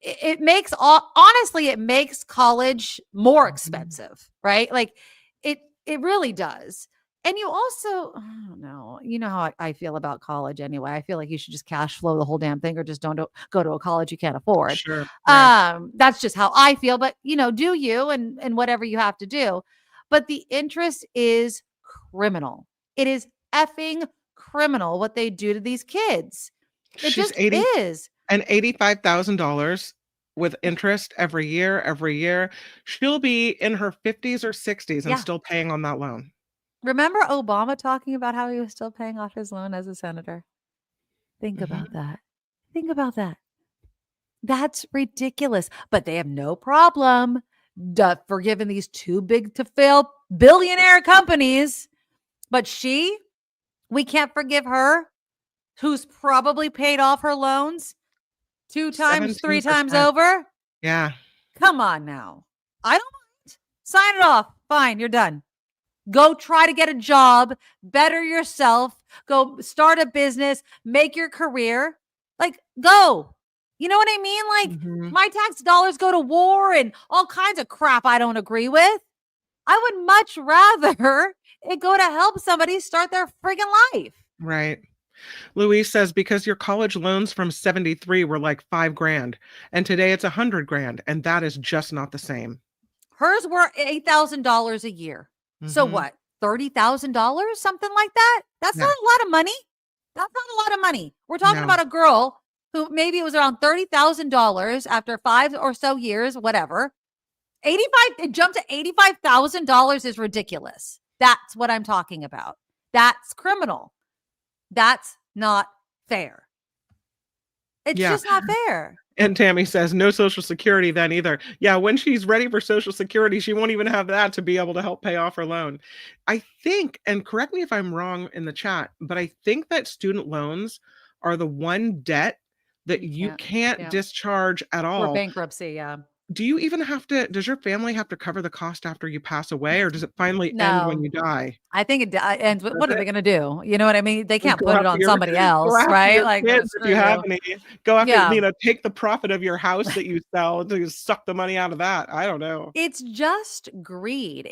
it makes honestly it makes college more expensive, right? Like it really does. And you also, I don't know, you know how I feel about college anyway. I feel like you should just cash flow the whole damn thing or just don't go to a college you can't afford. Sure. Right. That's just how I feel, but do you and whatever you have to do. But the interest is criminal. It is effing criminal what they do to these kids. It She's just 80 is. and $85,000 with interest every year, every year. She'll be in her 50s or 60s and Yeah. still paying on that loan. Remember Obama talking about how he was still paying off his loan as a senator? Think Mhm. about that. Think about that. That's ridiculous. But they have no problem forgiving these too big to fail billionaire companies. But we can't forgive her, who's probably paid off her loans 2 times, 3 times 17%. over. Yeah. Come on now. I don't mind. Sign it off. Fine, you're done. Go try to get a job, better yourself, go start a business, make your career. Like, go. You know what I mean? Like Mhm. my tax dollars go to war and all kinds of crap I don't agree with. I would much rather it go to help somebody start their friggin' life. Right. Louise says, because your college loans from 73 were like $5,000 and today it's $100,000 and that is just not the same. Hers were $8,000 a year. So Mhm. what? $30,000, something like that? That's Yeah. not a lot of money. That's not a lot of money. We're talking No. about a girl who maybe it was around $30,000 after 5 or so years, whatever. It jumped to $85,000 is ridiculous. That's what I'm talking about. That's criminal. That's not fair. It's Yeah. just not fair. And Tammy says, no Social Security then either. Yeah, when she's ready for Social Security, she won't even have that to be able to help pay off her loan. I think, and correct me if I'm wrong in the chat, but I think that student loans are the one debt that you can't yeah. discharge at Or all. bankruptcy, yeah. Do you even have to, does your family have to cover the cost after you pass away, or does it finally end when No. you die? I think it ends. What Does are it? they going to do? You know what I mean? They can't Go put it after on your somebody go else, after right? your Like, kids if you have any. Go after, Yeah. take the profit of your house that you sell to suck the money out of that. I don't know. It's just greed.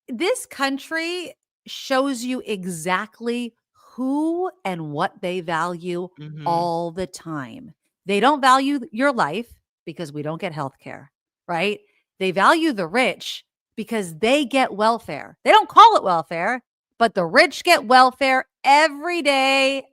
This country shows you exactly who and what they value Mhm. all the time. They don't value your life because we don't get health care, right? They value the rich because they get welfare. They don't call it welfare, but the rich get welfare every day,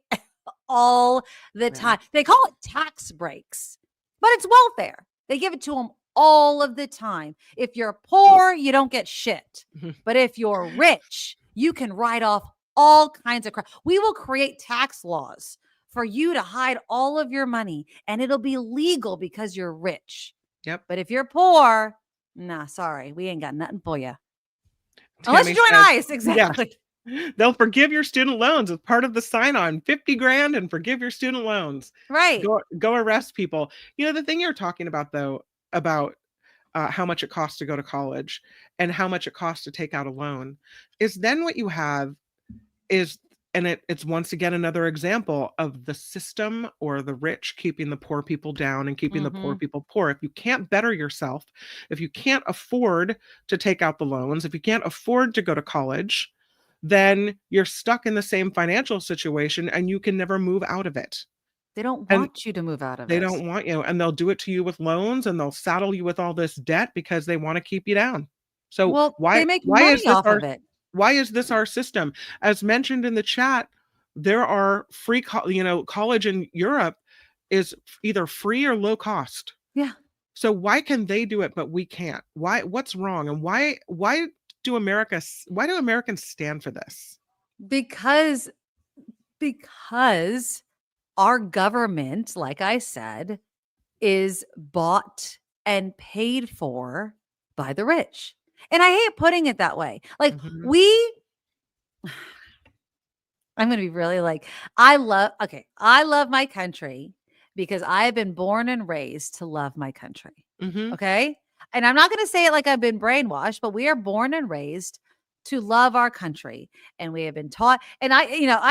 all the time. They call it tax breaks, but it's welfare. They give it to them all of the time. If you're poor, you don't get shit. But if you're rich, you can write off all kinds of crap. We will create tax laws for you to hide all of your money, and it'll be legal because you're rich. Yep. But if you're poor, nah, sorry, we ain't got nothing for you. Unless Tammy you join says, ICE, exactly. they'll forgive your student loans as part of the sign-on. $50,000 and forgive your student loans. Right. Go arrest people. The thing you're talking about though, about how much it costs to go to college and how much it costs to take out a loan, is then what you have is, and it's once again another example of the system or the rich keeping the poor people down and keeping the poor people poor. If you can't better yourself, if you can't afford to take out the loans, if you can't afford to go to college, then you're stuck in the same financial situation and you can never move out of it. They don't And want you to move out of they it. don't want you, and they'll do it to you with loans, and they'll saddle you with all this debt because they want to keep you down. So Well, why they make why is money this off our of it. why is this our system? As mentioned in the chat, there are free college in Europe is either free or low cost. Yeah. So why can they do it but we can't? What's wrong? And why do Americans stand for this? Because our government, like I said, is bought and paid for by the rich. And I hate putting it that way. Like Mhm. I'm going to be really like, I love my country because I've been born and raised to love my country. Mhm. Okay. And I'm not going to say it like I've been brainwashed, but we are born and raised to love our country. And we have been taught. And I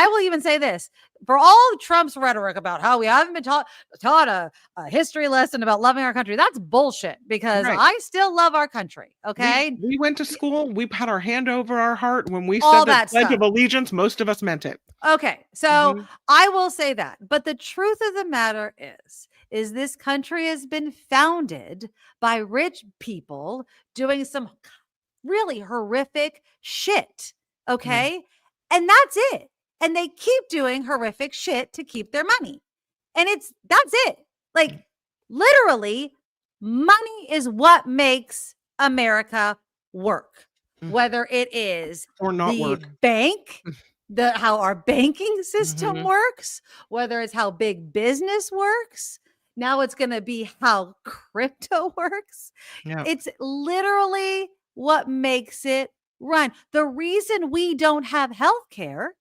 will even say this, for all Trump's rhetoric about how we haven't been taught a history lesson about loving our country. That's bullshit because Right. I still love our country. Okay. We went to school. We had our hand over our heart when we All said the that Pledge stuff. of Allegiance. Most of us meant it. Okay, so I will say that. But the truth of the matter is this country has been founded by rich people doing some really horrific shit. Okay. And that's it. And they keep doing horrific shit to keep their money. And that's it. Like literally, money is what makes America work. Whether it is Or not the work. bank, how our banking system Mhm. works, whether it's how big business works. Now it's going to be how crypto works. Yeah. It's literally what makes it run. The reason we don't have health care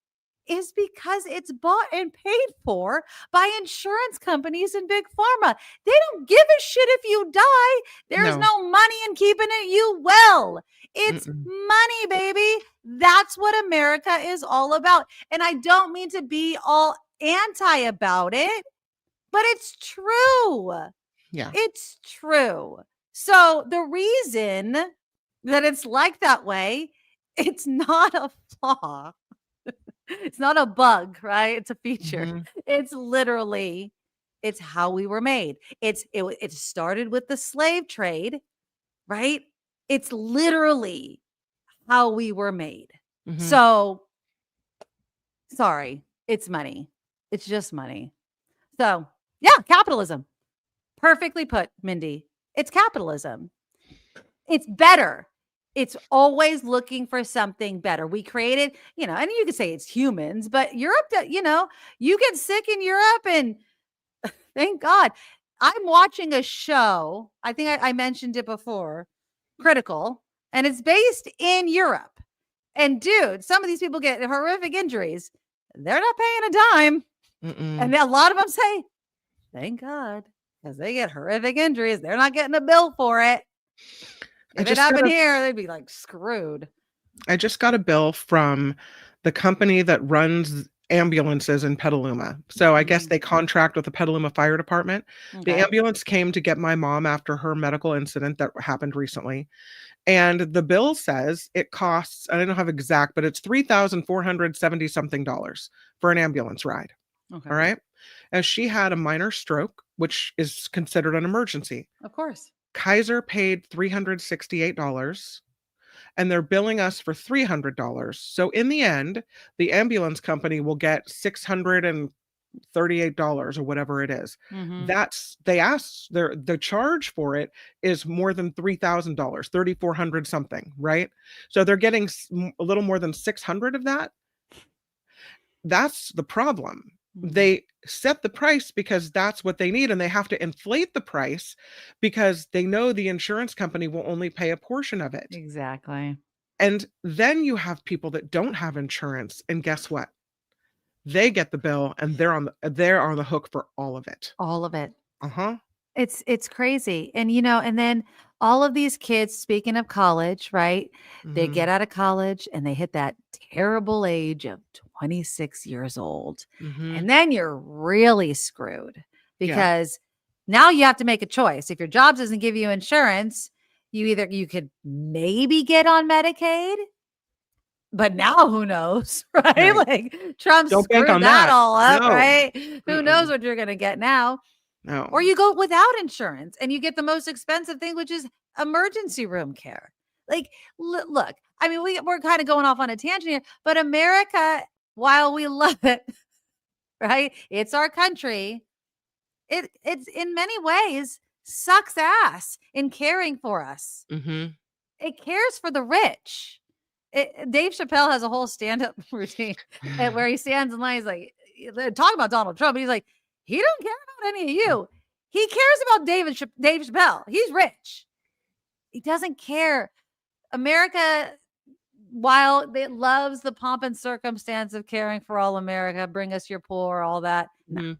is because it's bought and paid for by insurance companies and big pharma. They don't give a shit if you die. There's no money in keeping you well. It's money, baby. That's what America is all about. And I don't mean to be all anti about it, But it's true. Yeah. It's true. So the reason that it's like that way, it's not a flaw. It's not a bug, right? It's a feature. Mhm. It's literally, it's how we were made. It started with the slave trade, right? It's literally how we were made. Mhm. So sorry, it's money. It's just money. So yeah, capitalism. Perfectly put, Mindy. It's capitalism. It's better. It's always looking for something better. We created, and you could say it's humans, but Europe, you get sick in Europe and thank God. I'm watching a show. I think I mentioned it before, Critical, and it's based in Europe. And dude, some of these people get horrific injuries. They're not paying a dime. Mm-mm. And a lot of them say, thank God, because they get horrific injuries. They're not getting a bill for it. If it happened here, they'd be like screwed. I just got a bill from the company that runs ambulances in Petaluma. So I guess they contract with the Petaluma Fire Department. The Okay. ambulance came to get my mom after her medical incident that happened recently. And the bill says it costs, I don't have exact, but it's $3,470 something for an ambulance ride. Okay. All right. As she had a minor stroke, which is considered an emergency. Of course. Kaiser paid $368 and they're billing us for $300. So in the end, the ambulance company will get $638 or whatever it is. Mhm. That's the charge for it is more than $3,000, $3,400 something, right? So they're getting a little more than 600 of that. That's the problem. They set the price because that's what they need, and they have to inflate the price because they know the insurance company will only pay a portion of it. Exactly. And then you have people that don't have insurance, and guess what? They get the bill and they're on the hook for all of it. All of it. Uh-huh. It's crazy. And and then all of these kids, speaking of college, right? They get out of college and they hit that terrible age of 26 years old. Mhm. And then you're really screwed Yeah. because now you have to make a choice. If your job doesn't give you insurance, you could maybe get on Medicaid, but now who knows, right? Right. Like Trump Don't bank screwed on that that. all up, No. right? Who knows Mm-mm. what you're gonna get now? No. Or you go without insurance and you get the most expensive thing, which is emergency room care. Like, look, I mean, we're kind of going off on a tangent here, but America, while we love it, right? It's our country. It's in many ways sucks ass in caring for us. Mhm. It cares for the rich. Dave Chappelle has a whole stand-up routine where he stands in line. He's like, talking about Donald Trump. And he's like, he don't care about any of you. He cares about Dave Chappelle. He's rich. He doesn't care. America, while it loves the pomp and circumstance of caring for all America, bring us your poor, all that. No. Mhm.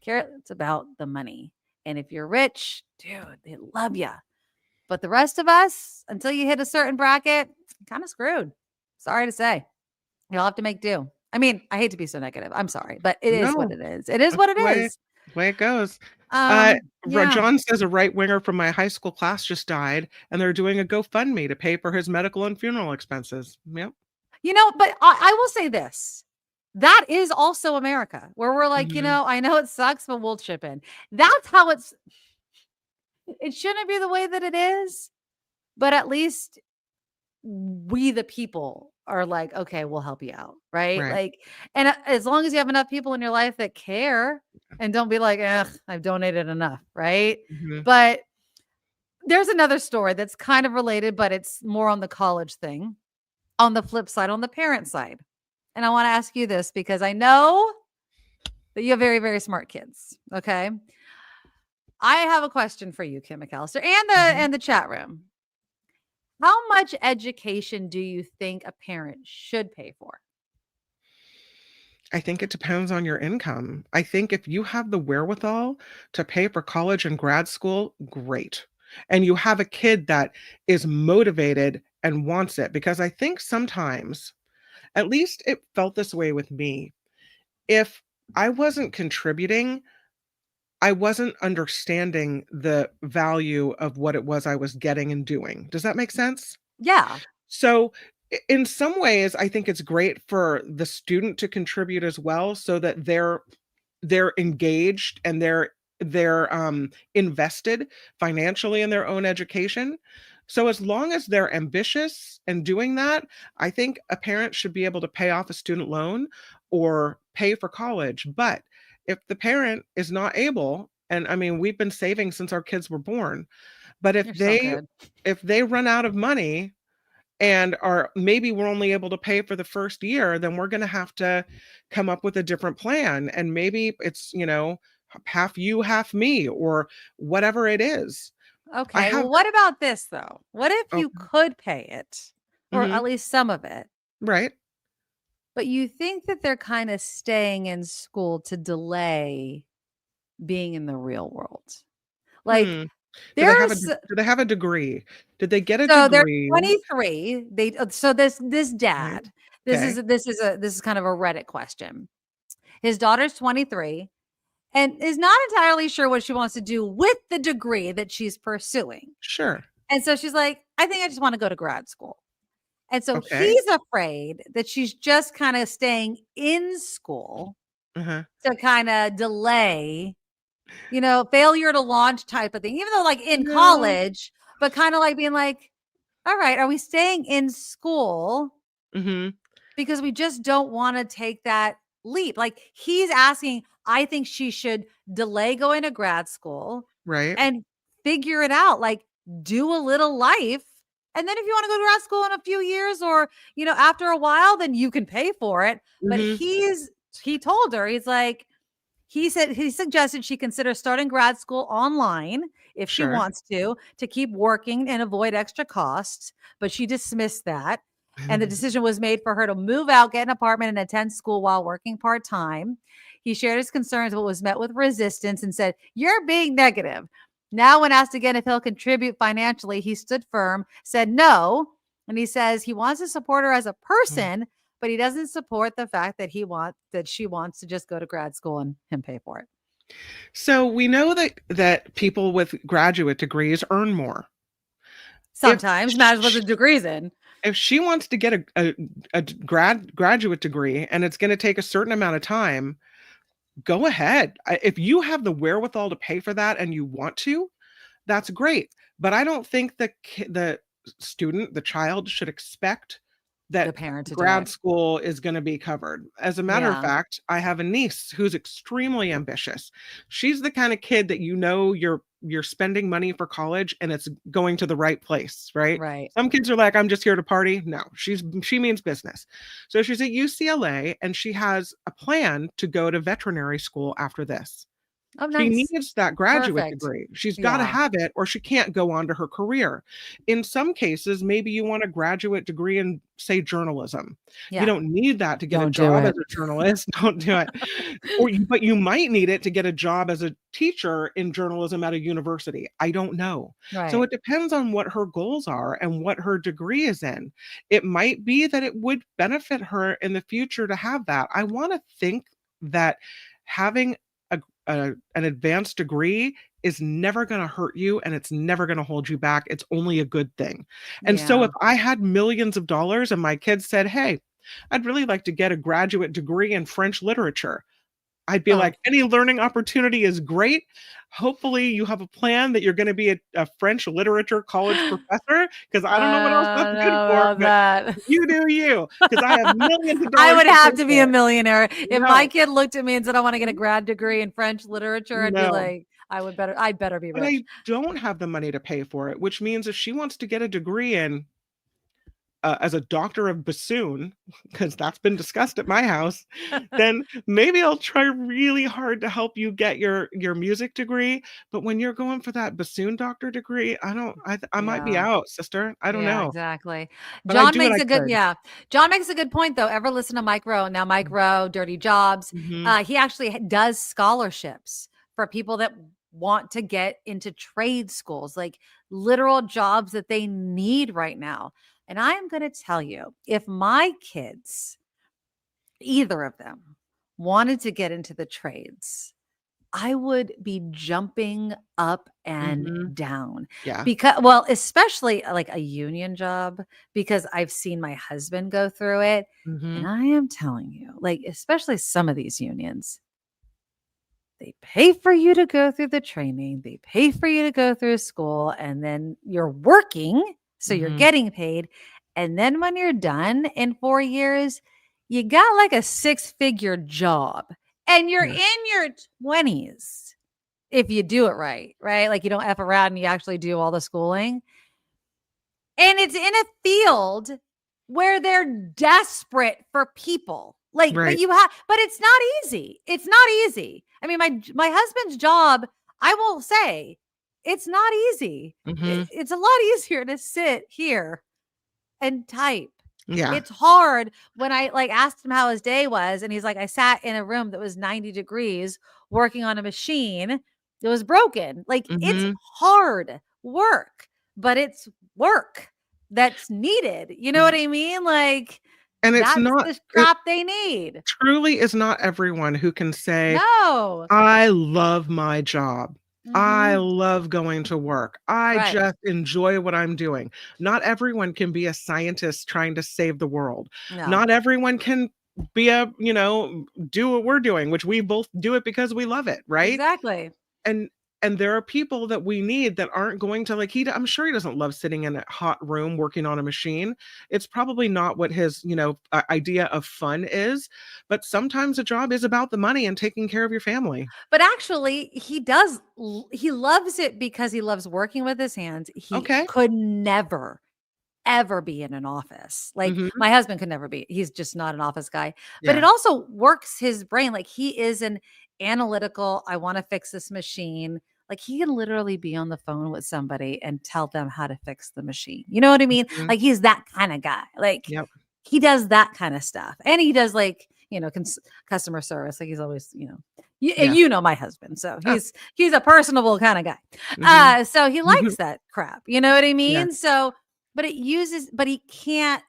It's about the money. And if you're rich, dude, they love you. But the rest of us, until you hit a certain bracket, kind of screwed. Sorry to say. You'll have to make do. I mean, I hate to be so negative. I'm sorry, but it is what No. it is. It is what it is. The way it goes. Yeah. John says a right winger from my high school class just died, and they're doing a GoFundMe to pay for his medical and funeral expenses. Yep. But I will say this. That is also America, where we're like, Mhm. I know it sucks, but we'll chip in. That's how it shouldn't be the way that it is, but at least we, the people, are like, okay, we'll help you out. Right. Right. Like, and as long as you have enough people in your life that care and don't be like, I've donated enough. Right. Mhm. But there's another story that's kind of related, but it's more on the college thing. On the flip side, on the parent side. And I want to ask you this because I know that you have very, very smart kids. Okay. I have a question for you, Kim McAllister, and the chat room. How much education do you think a parent should pay for? I think it depends on your income. I think if you have the wherewithal to pay for college and grad school, great. And you have a kid that is motivated and wants it, because I think sometimes, at least it felt this way with me, if I wasn't contributing, I wasn't understanding the value of what it was I was getting and doing. Does that make sense? Yeah. So, in some ways, I think it's great for the student to contribute as well, so that they're engaged and they're invested financially in their own education. So as long as they're ambitious and doing that, I think a parent should be able to pay off a student loan or pay for college. But if the parent is not able, and I mean, we've been saving since our kids were born, but You're so good. if they run out of money and are maybe we're only able to pay for the first year, then we're going to have to come up with a different plan. And maybe it's, half you, half me, or whatever it is. I Okay. have, Well, what about this though? What if oh, you could pay it or mhm, at least some of it, right. but you think that they're kind of staying in school to delay being in the real world? Like Hmm. there's Do they have a degree? Did they get a so they're degree? 23. So this Right. dad, Okay. this is kind of a Reddit question. His daughter's 23 and is not entirely sure what she wants to do with the degree that she's pursuing. Sure. And so she's like, I think I just want to go to grad school. And so Okay. he's afraid that she's just kind of staying in school Uh-huh. to kind of delay, failure to launch type of thing, even though like in No. college, but kind of like being like, all right, are we staying in school Mhm. because we just don't want to take that leap? Like he's asking, I think she should delay going to grad school Right. and figure it out, like do a little life. And then if you want to go to grad school in a few years or, after a while, then you can pay for it. But Mhm. he told her, he's like, he suggested she consider starting grad school online if she Sure. wants to keep working and avoid extra costs. But she dismissed that. And the decision was made for her to move out, get an apartment, and attend school while working part time. He shared his concerns, but was met with resistance and said, "You're being negative." Now, when asked again if he'll contribute financially, he stood firm, said no. And he says he wants to support her as a person, but he doesn't support the fact that she wants to just go to grad school and him pay for it. So we know that people with graduate degrees earn more. If Sometimes matters what the degree's in. if she wants to get a graduate degree and it's going to take a certain amount of time, go ahead. If you have the wherewithal to pay for that and you want to, that's great. But I don't think the student, the child, should expect The that parent to do grad it. school is going to be covered. As a matter of Yeah. fact, I have a niece who's extremely ambitious. She's the kind of kid that you're spending money for college and it's going to the right place, right? Right. Some kids are like, I'm just here to party. No, she means business. So she's at UCLA and she has a plan to go to veterinary school after this. Oh, She nice. needs that graduate Perfect. degree. She's gotta Yeah. have it or she can't go on to her career. In some cases, maybe you want a graduate degree in, say, journalism. You Yeah. don't need that to get a Don't do job as it. a journalist. Don't do it. But you might need it to get a job as a teacher in journalism at a university. I don't know. So Right. it depends on what her goals are and what her degree is in. It might be that it would benefit her in the future to have that. I wanna think that having an advanced degree is never going to hurt you and it's never going to hold you back. It's only a good thing. And so Yeah. if I had millions of dollars and my kids said, "Hey, I'd really like to get a graduate degree in French literature," I'd be Oh, like, any learning opportunity is great. Hopefully, you have a plan that you're going to be a French literature college professor because I don't know what else I that's don't good know for, about but that. you do you because I have millions of I dollars would to have pay to be for a it. millionaire. If my No, kid looked at me and said, I want to get a grad degree in French literature, I'd be no. like, I'd better be But rich. I don't have the money to pay for it, which means if she wants to get a degree in, as a doctor of bassoon, because that's been discussed at my house, then maybe I'll try really hard to help you get your music degree. But when you're going for that bassoon doctor degree, I might be Yeah. out, sister. I don't Yeah, know. exactly. But I do what I could. John makes a good point though. Ever listen to Mike Rowe? Now Mike Rowe, Dirty Jobs. Mhm. He actually does scholarships for people that want to get into trade schools, like literal jobs that they need right now. And I am going to tell you, if my kids, either of them, wanted to get into the trades, I would be jumping up and Mhm. down Yeah. because, well, especially like a union job, because I've seen my husband go through it. And Mhm. I am telling you, like, especially some of these unions, they pay for you to go through the training, they pay for you to go through school, and then you're working, so you're Mhm. getting paid. And then when you're done in 4 years, you got like a six-figure job and you're Yeah. in your 20s if you do it right, right? Like you don't F around and you actually do all the schooling. And it's in a field where they're desperate for people. Like, but Right. but it's not easy. It's not easy. I mean, my husband's job, I will say, it's not easy. Mhm. It's a lot easier to sit here and type. Yeah. It's hard when I like asked him how his day was, and he's like, I sat in a room that was 90 degrees working on a machine that was broken. Like, it's Mhm. hard work, but it's work that's needed. You know what I mean? Like, And it's that's not the it crap they need. truly is not everyone who can say, No. "I love my job. I Mhm. love going to work. I Right. just enjoy what I'm doing." Not everyone can be a scientist trying to save the world. No. Not everyone can be do what we're doing, which we both do it because we love it, right? Exactly. And and there are people that we need that aren't going to like I'm sure he doesn't love sitting in a hot room working on a machine. It's probably not what his, idea of fun is, but sometimes a job is about the money and taking care of your family. But actually, he loves it because he loves working with his hands. He Okay. could never ever be in an office. Like Mhm. my husband could never be. He's just not an office guy. But it Yeah. also works his brain. Like he is an analytical, I want to fix this machine. Like he can literally be on the phone with somebody and tell them how to fix the machine. You know what I mean? Mhm. Like he's that kind of guy. Like Yep. he does that kind of stuff. And he does like, customer service. Like he's always, and Yeah. you know my husband. So Oh. he's a personable kind of guy. Mhm. So he likes that crap. You know what I Yeah. mean? But he can't.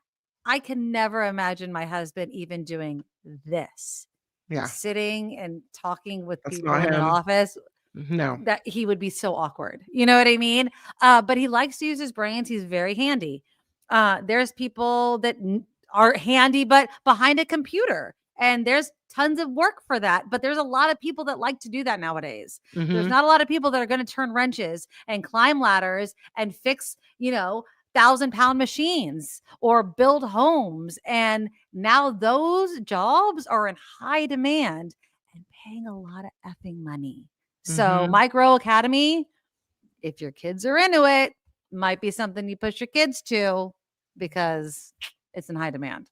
I can never imagine my husband even doing this, Yeah. sitting and talking with That's people not in an him. office. No. That he would be so awkward. You know what I mean? But he likes to use his brains. He's very handy. There's people that are handy, but behind a computer. And there's tons of work for that. But there's a lot of people that like to do that nowadays. There's Mhm. not a lot of people that are going to turn wrenches and climb ladders and fix, 1,000-pound machines or build homes. And now those jobs are in high demand and paying a lot of effing money. So Mhm. Micro Academy, if your kids are into it, might be something you push your kids to because it's in high demand.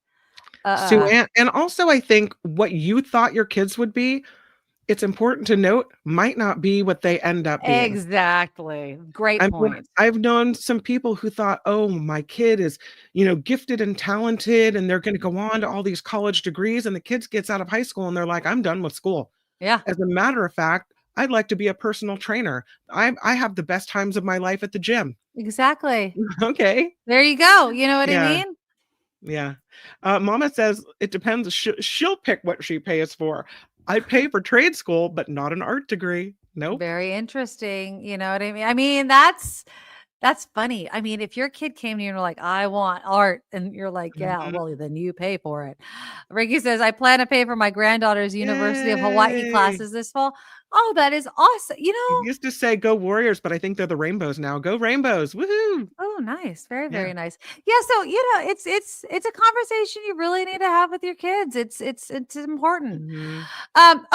Sue, Uh, and also I think what you thought your kids would be, it's important to note, might not be what they end up being. exactly. Great I mean, point. I've known some people who thought, "Oh, my kid is, gifted and talented, and they're gonna go on to all these college degrees," and the kids gets out of high school and they're like, "I'm done with school." Yeah, As a matter of fact, I'd like to be a personal trainer. I have the best times of my life at the gym. exactly. Okay. There you go. You know what I Yeah, mean? yeah. Mama says it depends. She'll pick what she pays for. I pay for trade school, but not an art degree. Nope. Very interesting. You know what I mean? I mean, that's funny. I mean, if your kid came to you and were like, "I want art," and you're like, "Yeah, Mhm. well, then you pay for it." Ricky says, "I plan to pay for my granddaughter's University of Hawaii Yay. classes this fall." Oh, that is awesome. It used to say "Go Warriors," but I think they're the Rainbows now. Go Rainbows. Woohoo. Oh, nice. Very, Yeah. very nice. Yeah, so, it's a conversation you really need to have with your kids. It's important. Mhm.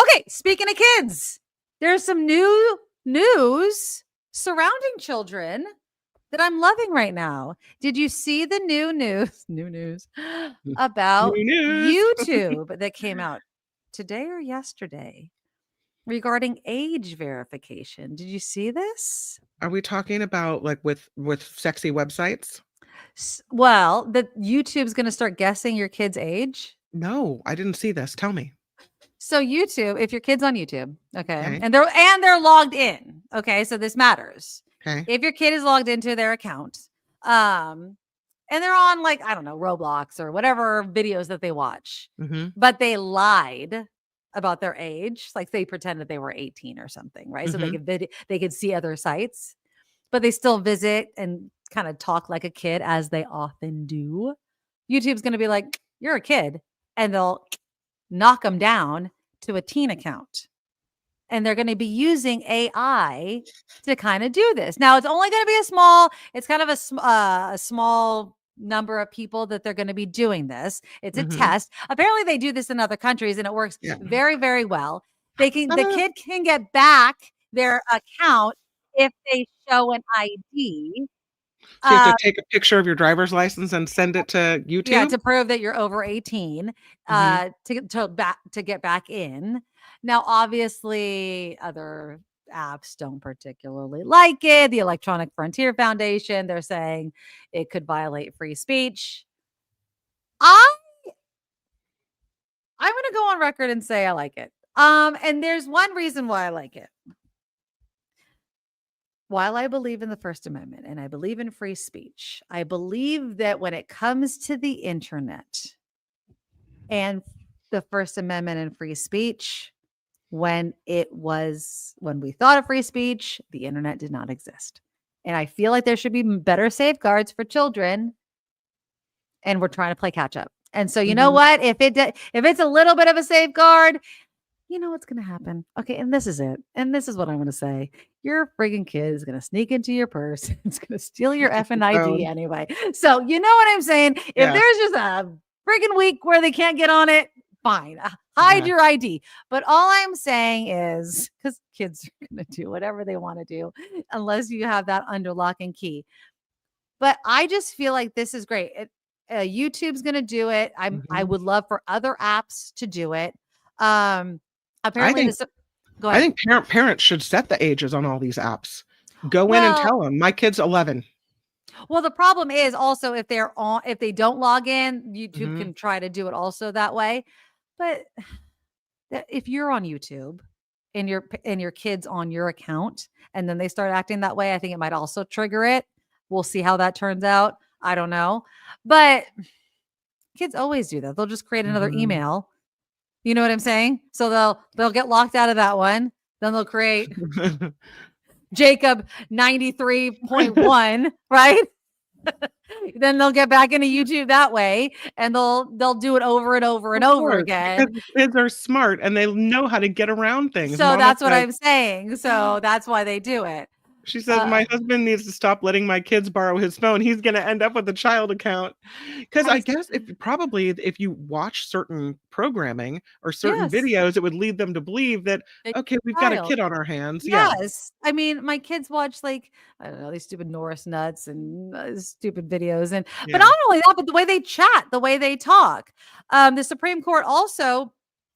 Okay, speaking of kids, there's some new news surrounding children that I'm loving right now. Did you see the new news new news about New news. YouTube that came out today or yesterday regarding age verification? Did you see this? Are we talking about, like, with sexy websites? Well, the YouTube's gonna start guessing your kid's age. No, I didn't see this. Tell me. So YouTube, if your kid's on YouTube, okay, Okay. and they're logged in, okay, so this matters. Okay. If your kid is logged into their account, um, and they're on like, I don't know, Roblox or whatever videos that they watch, Mhm. but they lied about their age. Like they pretended they were 18 or something, right? So Mhm. they could see other sites, but they still visit and kind of talk like a kid as they often do. YouTube's going to be like, you're a kid, and they'll knock them down to a teen account. And they're going to be using AI to kind of do this. Now, it's only going to be it's kind of a small number of people that they're going to be doing this. It's a Mhm. test. Apparently, they do this in other countries and it works Yeah. very, very well. The Uh, kid can get back their account if they show an ID. so you have Uh, to take a picture of your driver's license and send it to Yeah, YouTube? to prove that you're over 18, Mhm. to get back in. Now, obviously, other apps don't particularly like it. The Electronic Frontier Foundation, they're saying it could violate free speech. I I'm gonna go on record and say I like it. And there's one reason why I like it. While I believe in the First Amendment and I believe in free speech, I believe that when it comes to the internet and the First Amendment and free speech, when we thought of free speech, the internet did not exist. And I feel like there should be better safeguards for children, and we're trying to play catch up. And so, you know Mhm. what? If it's a little bit of a safeguard, you know what's going to happen. Okay, and this is it. And this is what I'm going to say. Your friggin' kid is going to sneak into your purse. It's going to steal your effing ID So, anyway. So, you know what I'm saying? If yeah. there's just a friggin' week where they can't get on it, fine. Hide Yeah. your ID. But all I'm saying is, because kids are going to do whatever they want to do unless you have that under lock and key. But I just feel like this is great. YouTube's going to do it. I Mhm. would love for other apps to do it. Um, I Apparently think this Go I ahead. think parents should set the ages on all these apps. Go in and Well tell them, "My kid's 11." well, the problem is also if they don't log in, YouTube Mhm. can try to do it also that way. But if you're on YouTube and your kid's on your account and then they start acting that way, I think it might also trigger it. We'll see how that turns out. I don't know. But kids always do that. They'll just create another Mhm. email. You know what I'm saying? So they'll get locked out of that one. Then they'll create Jacob 93.1, right? Then they'll get back into YouTube that way and they'll do it over and over and Of over course, because again. the kids are smart and they know how to get around things. So Mama that's what says I'm saying. So that's why they do it. she says, Uh, "My husband needs to stop letting my kids borrow his phone. He's gonna end up with a child account." Because I guys, guess if you watch certain programming or certain yes, videos, it would lead them to believe that, they "Okay, we've got a child. kid on our hands." Yeah. Yes. I mean, my kids watch like, I don't know, these stupid Norris nuts and stupid videos. But Yeah. not only that, but the way they chat, the way they talk. The Supreme Court also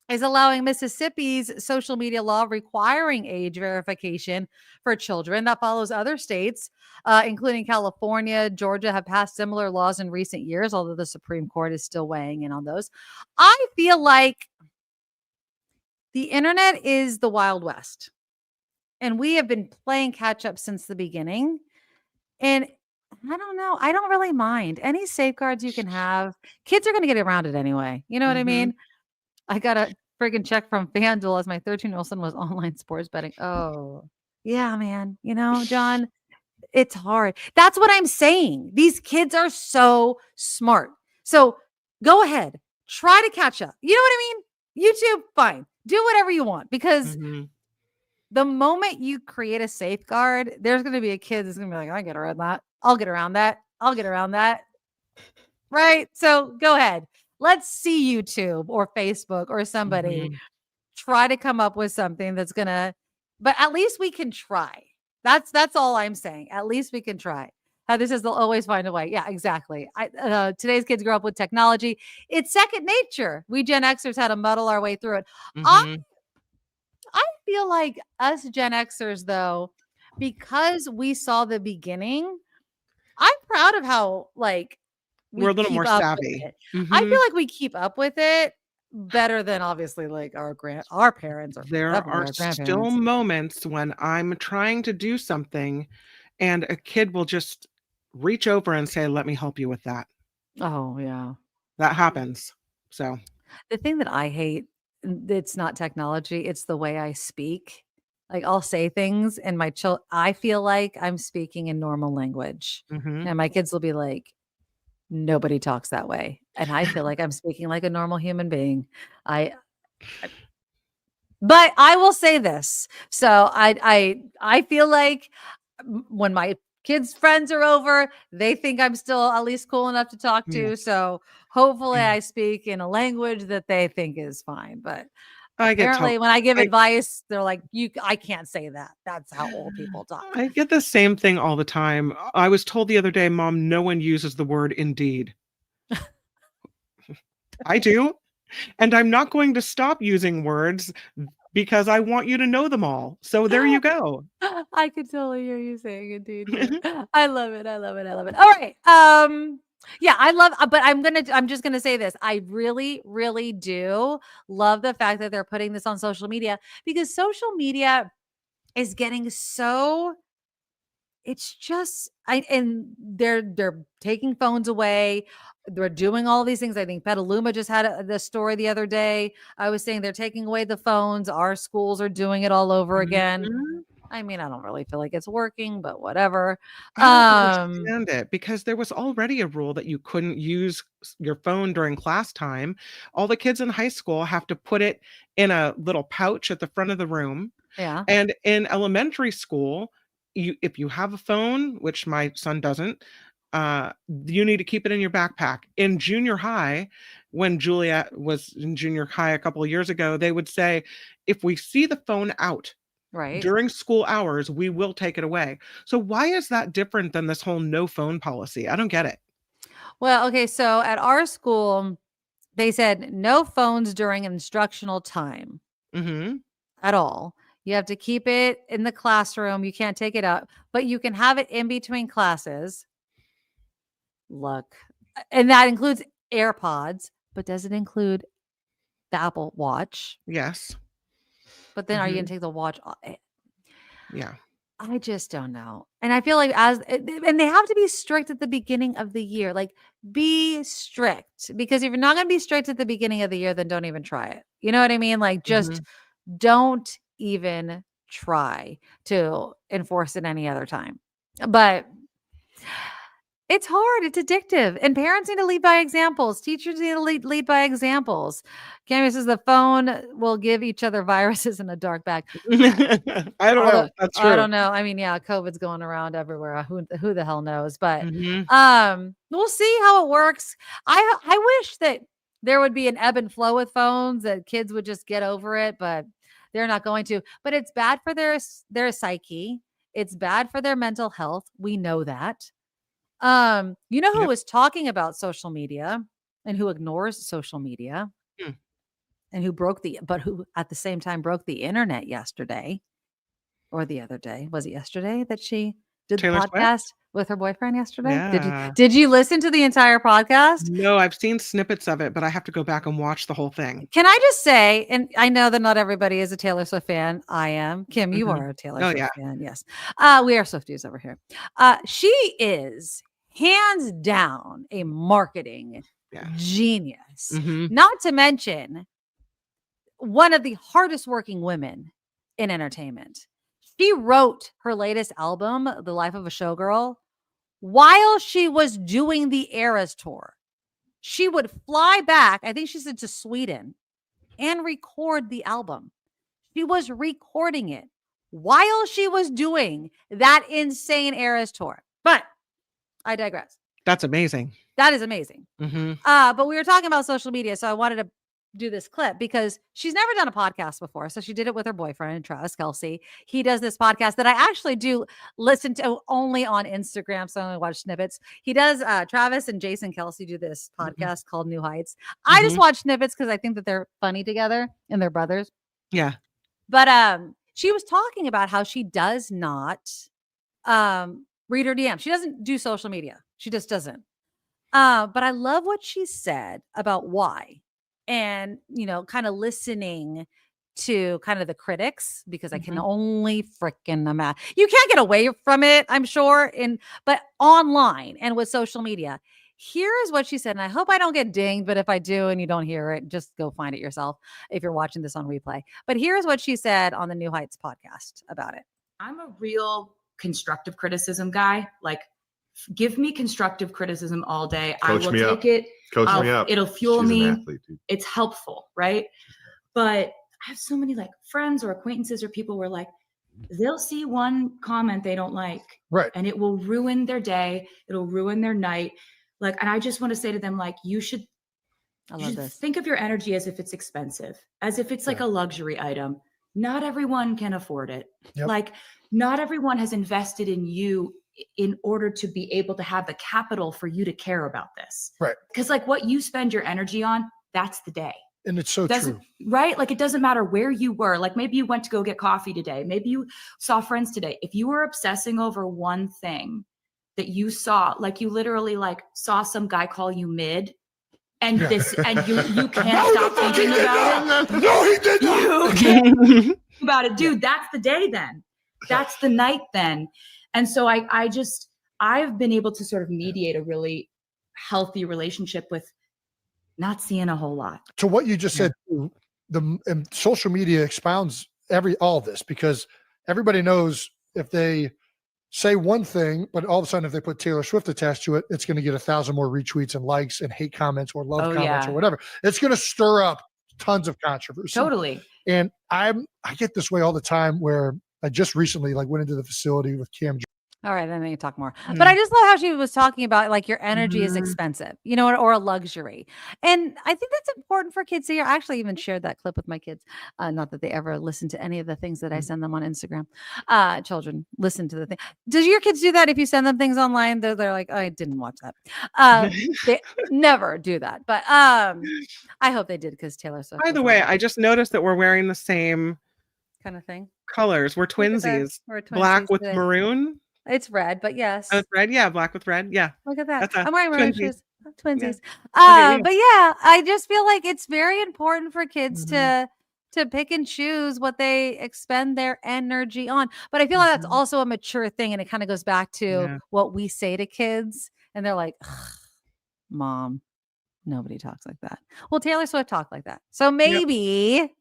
is allowing Mississippi's social media law requiring age verification for children. That follows other states, including California, Georgia, have passed similar laws in recent years, although the Supreme Court is still weighing in on those. I feel like the internet is the Wild West. And we have been playing catch up since the beginning. And I don't know. I don't really mind any safeguards you can have. Kids are going to get around it anyway. You know what I Mhm. mean? I got a friggin' check from FanDuel as my 13-year-old son was online sports betting. Oh, yeah, man. You know, John, it's hard. That's what I'm saying. These kids are so smart. So go ahead, try to catch up. You know what I mean? YouTube, fine. Do whatever you want because Mhm. the moment you create a safeguard, there's going to be a kid that's going to be like, I get around that. I'll get around that. I'll get around that. Right. So go ahead. Let's see YouTube or Facebook or somebody Mhm. try to come up with something that's going to, but at least we can try. That's all I'm saying. At least we can try. Heather says they'll always find a way. Yeah, exactly. Today's kids grow up with technology. It's second nature. We Gen Xers had to muddle our way through it. I Mhm. I feel like us Gen Xers, though, because we saw the beginning, I'm proud of how like We're we a little keep more up with savvy. it. I feel Mhm. like we keep up with it better than obviously like our parents or There definitely are our still grandparents. moments when I'm trying to do something and a kid will just reach over and say, "Let me help you with that." Oh yeah. That happens. So, The thing that I hate it's not technology, it's the way I speak. Like, I'll say things and I feel like I'm speaking in normal language. Mhm. And my kids will be like, nobody talks that way. And I feel like I'm speaking like a normal human being. I But I will say this. So I feel like when my kids' friends are over, they think I'm still at least cool enough to talk to. Yes. So hopefully Yeah. I speak in a language that they think is fine. But I get to apparently when I give I advice, they're like, I can't say that. That's how old people talk. I get the same thing all the time. I was told the other day, "Mom, no one uses the word indeed." I do, and I'm not going to stop using words because I want you to know them all. So there you go. I could totally hear you saying indeed here. I love it. I love it. I love it. All right. Yeah, but I'm just gonna say this. I really, really do love the fact that they're putting this on social media, because social media is getting so it's just and they're taking phones away. They're doing all these things. I think Petaluma just had the story the other day. I was saying they're taking away the phones. Our schools are doing it all over again. Mhm. I mean, I don't really feel like it's working, but whatever. I don't Um, understand it because there was already a rule that you couldn't use your phone during class time. All the kids in high school have to put it in a little pouch at the front of the room. yeah, And in elementary school, if you have a phone, which my son doesn't, you need to keep it in your backpack. In junior high, when Juliet was in junior high a couple of years ago, they would say, if we see the phone out right. during school hours, we will take it away. So why is that different than this whole no phone policy? I don't get it. Well, okay, so at our school, they said no phones during instructional time Mhm. at all. You have to keep it in the classroom. You can't take it out, but you can have it in between classes. Look, and that includes AirPods, but does it include the Apple Watch? Yes. But then are you gonna Mhm. take the watch Yeah. I just don't know. And I feel like and they have to be strict at the beginning of the year. Like, be strict, because if you're not gonna be strict at the beginning of the year, then don't even try it. You know what I mean? Like, just Mhm. don't even try to enforce it any other time. But it's hard. It's addictive. And parents need to lead by examples. Teachers need to lead by examples. Cammy says the phone will give each other viruses in a dark bag. I don't Although know. That's I true. don't know. I mean, yeah, COVID's going around everywhere. Who the hell knows? But Mhm. we'll see how it works. I wish that there would be an ebb and flow with phones, that kids would just get over it, but they're not going to. But it's bad for their psyche. It's bad for their mental health. We know that. You know who Yep. was talking about social media and who ignores social media Hmm. and who at the same time broke the internet yesterday or the other day. Was it yesterday that she did the Taylor podcast Swift? with her boyfriend yesterday? Yeah. Did you listen to the entire podcast? No, I've seen snippets of it, but I have to go back and watch the whole thing. Can I just say, and I know that not everybody is a Taylor Swift fan. I am. Kim, you Mhm. are a Taylor Oh, Swift yeah. fan. Yes. We are Swifties over here. She is hands down a marketing Yeah. genius, Mhm. not to mention one of the hardest working women in entertainment. She wrote her latest album, The Life of a Showgirl, while she was doing the Eras tour. She would fly back, I think she said, to Sweden, and record the album. She was recording it while she was doing that insane Eras tour. But I digress. That's amazing. That is amazing. Mhm. But we were talking about social media, so I wanted to do this clip because she's never done a podcast before. So she did it with her boyfriend, Travis Kelsey. He does this podcast that I actually do listen to only on Instagram, so I only watch snippets. He does, Travis and Jason Kelsey do this Mhm. podcast called New Heights. I just Mhm. watch snippets because I think that they're funny together and they're brothers. Yeah. But she was talking about how she does not read her DM. She doesn't do social media. She just doesn't. But I love what she said about why, and kind of listening to kind of the critics, because I can Mhm. only freaking imagine you can't get away from it, I'm sure, but online and with social media, Here is what she said, and I hope I don't get dinged, but if I do and you don't hear it, just go find it yourself if you're watching this on replay. But here's what she said on the New Heights podcast about it. I'm a real constructive criticism guy. Like, give me constructive criticism all day. Coach I will me up. take it. Coach me up. It'll fuel She's an me. athlete, dude. It's helpful, right? But I have so many like friends or acquaintances or people where like they'll see one comment they don't like, Right. and it will ruin their day. It'll ruin their night. Like, and I just want to say to them, like, you should think of your energy as if it's expensive, as if it's like a luxury item. Not everyone can afford it. Yep. Like, not everyone has invested in you in order to be able to have the capital for you to care about this. Right. Because like what you spend your energy on, that's the day. And it's so true. Right? Like, it doesn't matter where you were. Like, maybe you went to go get coffee today. Maybe you saw friends today. If you were obsessing over one thing that you saw, like you literally like saw some guy call you mid, and and you can't stop thinking about it. No, he did not. You can't think about it, dude. That's the day then. That's the night then. And so I've been able to sort of mediate a really healthy relationship with not seeing a whole lot. To what you just said, and social media expounds all of this, because everybody knows if they say one thing, but all of a sudden if they put Taylor Swift attached to it, it's going to get 1,000 more retweets and likes and hate comments or love comments or whatever. It's going to stir up tons of controversy. Totally. And I get this way all the time, where I just recently like went into the facility with Cam. All right, then you talk more. But I just love how she was talking about like your energy is expensive, you know, or a luxury. And I think that's important for kids to hear. I actually even shared that clip with my kids. Not that they ever listen to any of the things that I send them on Instagram. Children, listen to the thing. Does your kids do that if you send them things online? They're like, oh, I didn't watch that. They never do that. But I hope they did, because Taylor Swift. By the way, I just noticed that we're wearing the same kind of thing. Colors. We're twinsies. Black with maroon. It's red, but yes. Oh, it's red. Yeah. Black with red. Yeah. Look at that. I'm wearing maroon shoes. Twinsies. Yeah. But yeah, I just feel like it's very important for kids to pick and choose what they expend their energy on. But I feel like that's also a mature thing. And it kind of goes back to what we say to kids. And they're like, Mom, nobody talks like that. Well, Taylor Swift talked like that. So maybe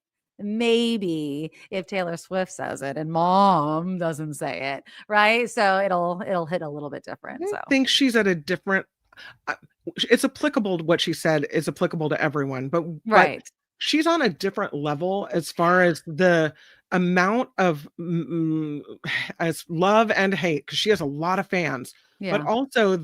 if Taylor Swift says it and Mom doesn't say it, right? So it'll hit a little bit different. I think she's at a different, it's applicable to what she said is applicable to everyone, but she's on a different level as far as the amount of as love and hate, because she has a lot of fans. But also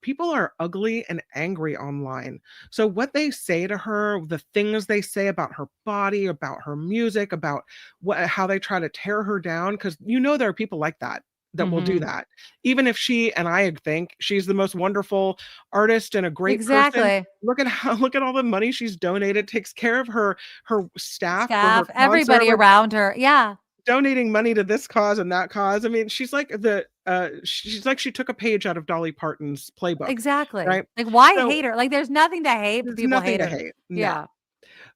people are ugly and angry online. So what they say to her, the things they say about her body, about her music, about how they try to tear her down, because there are people like that will do that. Even if I think she's the most wonderful artist and a great person. Look at all the money she's donated, takes care of her staff for her everybody around her. Yeah. Donating money to this cause and that cause. I mean, she's like she took a page out of Dolly Parton's playbook. Exactly. Right. Like, why hate her? Like, there's nothing to hate, but people hate her. No. Yeah.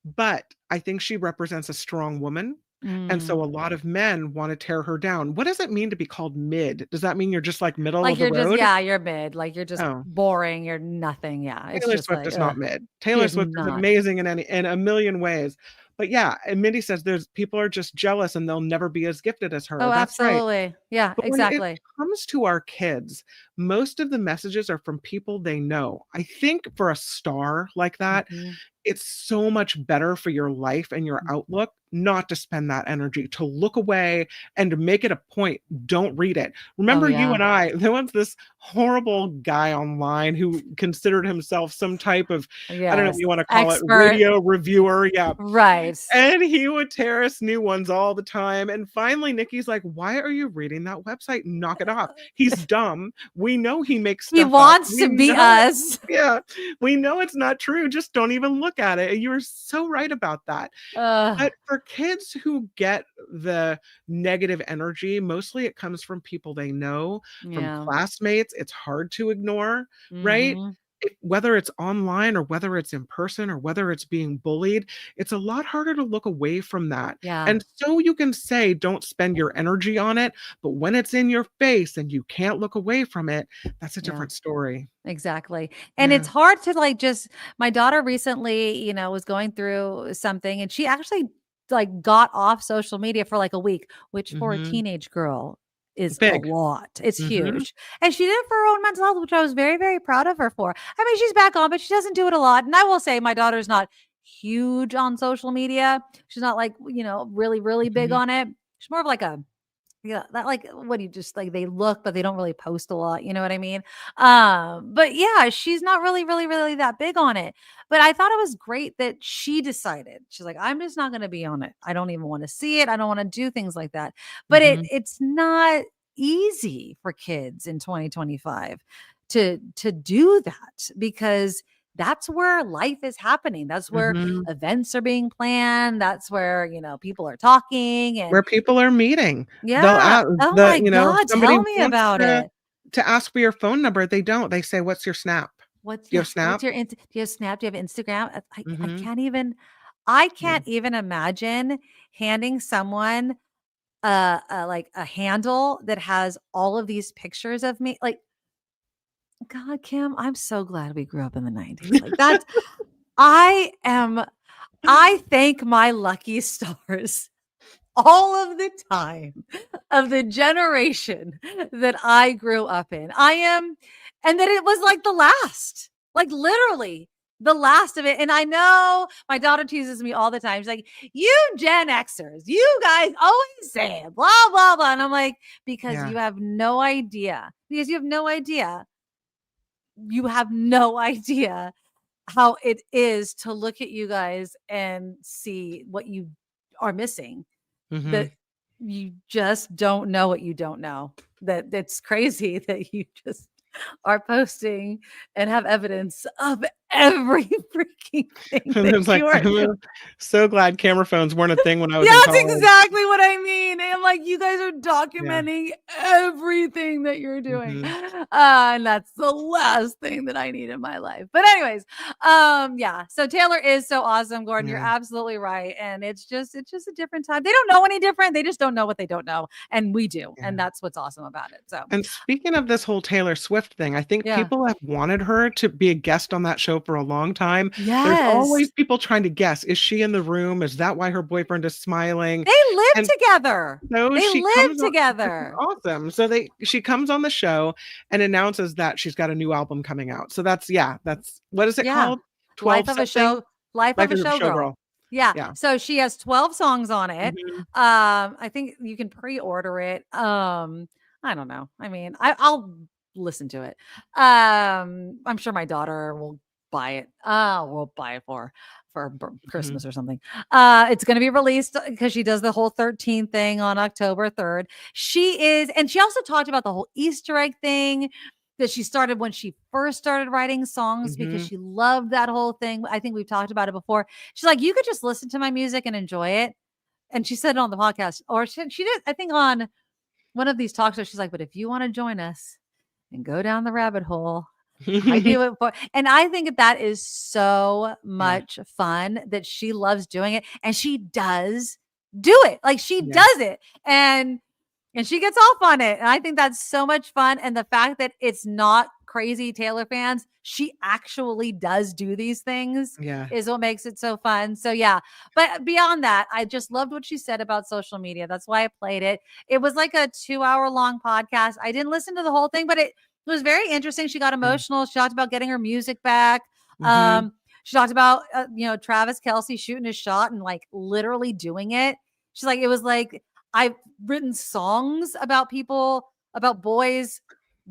But I think she represents a strong woman. And so a lot of men want to tear her down. What does it mean to be called mid? Does that mean you're just like middle of the road? You're mid. Like, you're just boring. You're nothing. Yeah. Taylor Swift is not mid. Taylor Swift is amazing in a million ways. But yeah, and Mindy says people are just jealous and they'll never be as gifted as her. Oh, that's absolutely. Right. Yeah, but exactly. When it comes to our kids, most of the messages are from people they know. I think for a star like that, it's so much better for your life and your outlook not to spend that energy, to look away and to make it a point. Don't read it. Remember you and I, there was this horrible guy online who considered himself some type of, I don't know what you want to call it, radio reviewer. Yeah. Right. And he would tear us new ones all the time. And finally, Nikki's like, why are you reading that website? Knock it off. He's dumb. We know he makes stuff He wants to be us. Yeah. We know it's not true. Just don't even look at it. You're so right about that. But for kids who get the negative energy, mostly it comes from people they know, from classmates. It's hard to ignore, right? whether it's online or whether it's in person or whether it's being bullied, it's a lot harder to look away from that. Yeah. And so you can say, don't spend your energy on it. But when it's in your face and you can't look away from it, that's a Yeah. different story. Exactly. And Yeah. it's hard to like just my daughter recently, was going through something and she actually like got off social media for like a week, which for a Mhm. teenage girl is a Big. lot. It's Mhm. huge. And she did it for her own mental health, which I was very, very proud of her for. I mean, she's back on, but she doesn't do it a lot. And I will say my daughter's not huge on social media. She's not like, really, really big Mhm. on it. She's more of like a that like what do you just like they look, but they don't really post a lot. You know what I mean? But yeah, she's not really, really, really that big on it. But I thought it was great that she decided. She's like, I'm just not going to be on it. I don't even want to see it. I don't want to do things like that. But Mhm. it's not easy for kids in 2025 to do that because that's where life is happening. That's where Mhm. events are being planned. That's where, people are talking and Where people are meeting. They'll yeah. Oh my if God, somebody tell me wants about it. to ask for your phone number, they don't. They say, "What's your Snap? What's Do you have yeah, what's Snap?" your do you have Snap? Do you have Instagram? I Mhm. I Yeah. can't even imagine handing someone like a handle that has all of these pictures of me. Like, God, Kim, I'm so glad we grew up in the 90s. Like that's I thank my lucky stars all of the time of the generation that I grew up in. And that it was like the last, like literally the last of it. And I know my daughter teases me all the time. She's like, you Gen Xers, you guys always say it, blah, blah, blah. And I'm like, because Yeah. you have no idea. Because you have no idea. You have no idea how it is to look at you guys and see what you are missing that Mhm. you just don't know what you don't know. That's crazy that you just are posting and have evidence of every freaking thing And that it's like, you are doing. I'm so glad camera phones weren't a thing when I was Yeah, in that's college. exactly what I mean. And I'm like, you guys are Yeah. documenting everything that you're doing. Mhm. And that's the last thing that I need in my life. But anyways, yeah. So Taylor is so awesome, Gordon. You're Yeah. absolutely right. And it's just a different time. They don't know any different. They just don't know what they don't know. And we do. Yeah. And that's what's awesome about it. So And speaking of this whole Taylor Swift thing, I think yeah. people have wanted her to be a guest on that show for a long time. There's Yes. always people trying to guess, is she in the room? Is that why her boyfriend is smiling? They live And together. no, They she live comes on, which is together. awesome. So she comes on the show and announces that she's got a new album coming out. So that's what is it Yeah. called? 12 something? Life of Life a of a Showgirl. Showgirl. Yeah. Yeah. So she has 12 songs on it. Mhm. I think you can pre-order it. I don't know. I mean, I'll listen to it. I'm sure my daughter will buy it. We'll buy it for Christmas or something. It's going to be released because she does the whole 13 thing on October 3rd. And she also talked about the whole Easter egg thing that she started when she first started writing songs because Mhm. she loved that whole thing. I think we've talked about it before. She's like, you could just listen to my music and enjoy it. And she said it on the podcast, or she did, I think on one of these talk shows, she's like, but if you want to join us and go down the rabbit hole, I do it for, and I think that is so Yeah. much fun that she loves doing it. And she does do it. Like she Yeah. does it. And she gets off on it. And I think that's so much fun. And the fact that it's not crazy Taylor fans, she actually does do these things Yeah. is what makes it so fun. So yeah. But beyond that, I just loved what she said about social media. That's why I played it. It was like a 2-hour long podcast. I didn't listen to the whole thing, but it was very interesting. She got emotional. She talked about getting her music back. Mhm. She talked about, Travis Kelce shooting his shot and like literally doing it. She's like, it was like, I've written songs about boys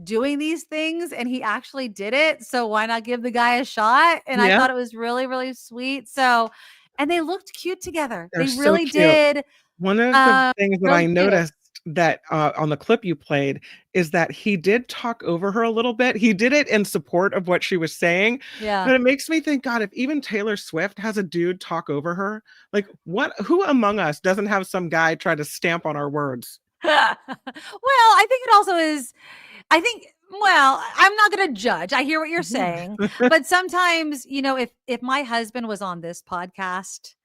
doing these things, and he actually did it. So why not give the guy a shot? And I Yeah. thought it was really, really sweet. So, and they looked cute together. They're They so really cute. did. One of the things that Really I cute. noticed that on the clip you played is that he did talk over her a little bit. He did it in support of what she was saying, Yeah. but it makes me think, God, if even Taylor Swift has a dude talk over her, like who among us doesn't have some guy try to stamp on our words? Well, I think it also is. I think Well, I'm not going to judge. I hear what you're saying, but sometimes, if my husband was on this podcast,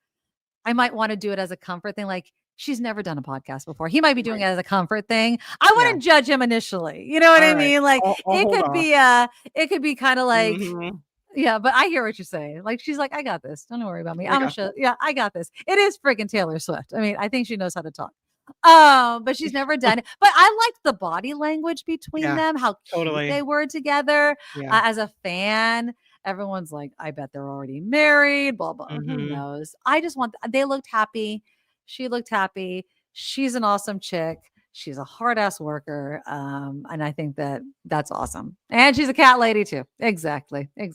I might want to do it as a comfort thing. Like, she's never done a podcast before. He might be doing it as a comfort thing. I wouldn't judge him initially. You know what I mean? Like, I'll it could be kind of like, Mhm. yeah, but I hear what you're saying. Like, she's like, I got this. Don't worry about me. I I'm a got show. Yeah, I got this. It is freaking Taylor Swift. I mean, I think she knows how to talk. But she's never done it. But I liked the body language between Yeah, them, how cute totally. they were together. Yeah. As a fan, everyone's like, I bet they're already married, blah, blah. Who Mhm. knows? I just they looked happy. She looked happy. She's an awesome chick. She's a hard ass worker. And I think that's awesome. And she's a cat lady too. Exactly. All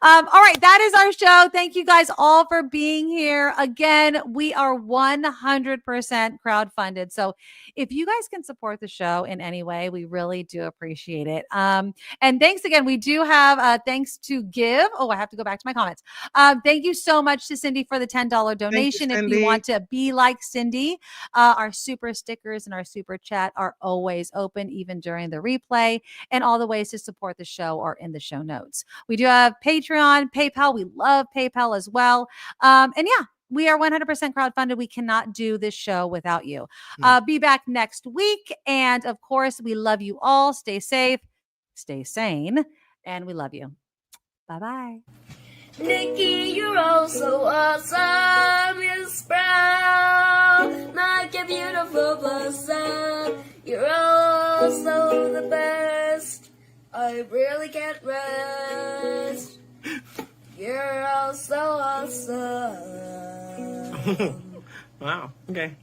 right. That is our show. Thank you guys all for being here. Again, we are 100% crowdfunded. So if you guys can support the show in any way, we really do appreciate it. And thanks again. We do have thanks to give. Oh, I have to go back to my comments. Thank you so much to Cindy for the $10 donation. If you want to be like Cindy, our super stickers and our super chat are always open, even during the replay. And all the ways to support the show are in the show notes. We do have Patreon, PayPal. We love PayPal as well. And yeah, we are 100% crowdfunded. We cannot do this show without you. Be back next week. And of course, we love you all. Stay safe, stay sane, and we love you. Bye-bye. Nikki, you're all so awesome. You're Sprout, like a beautiful blossom. You're also the best. I really can't rest. You're all so awesome. Wow. Okay.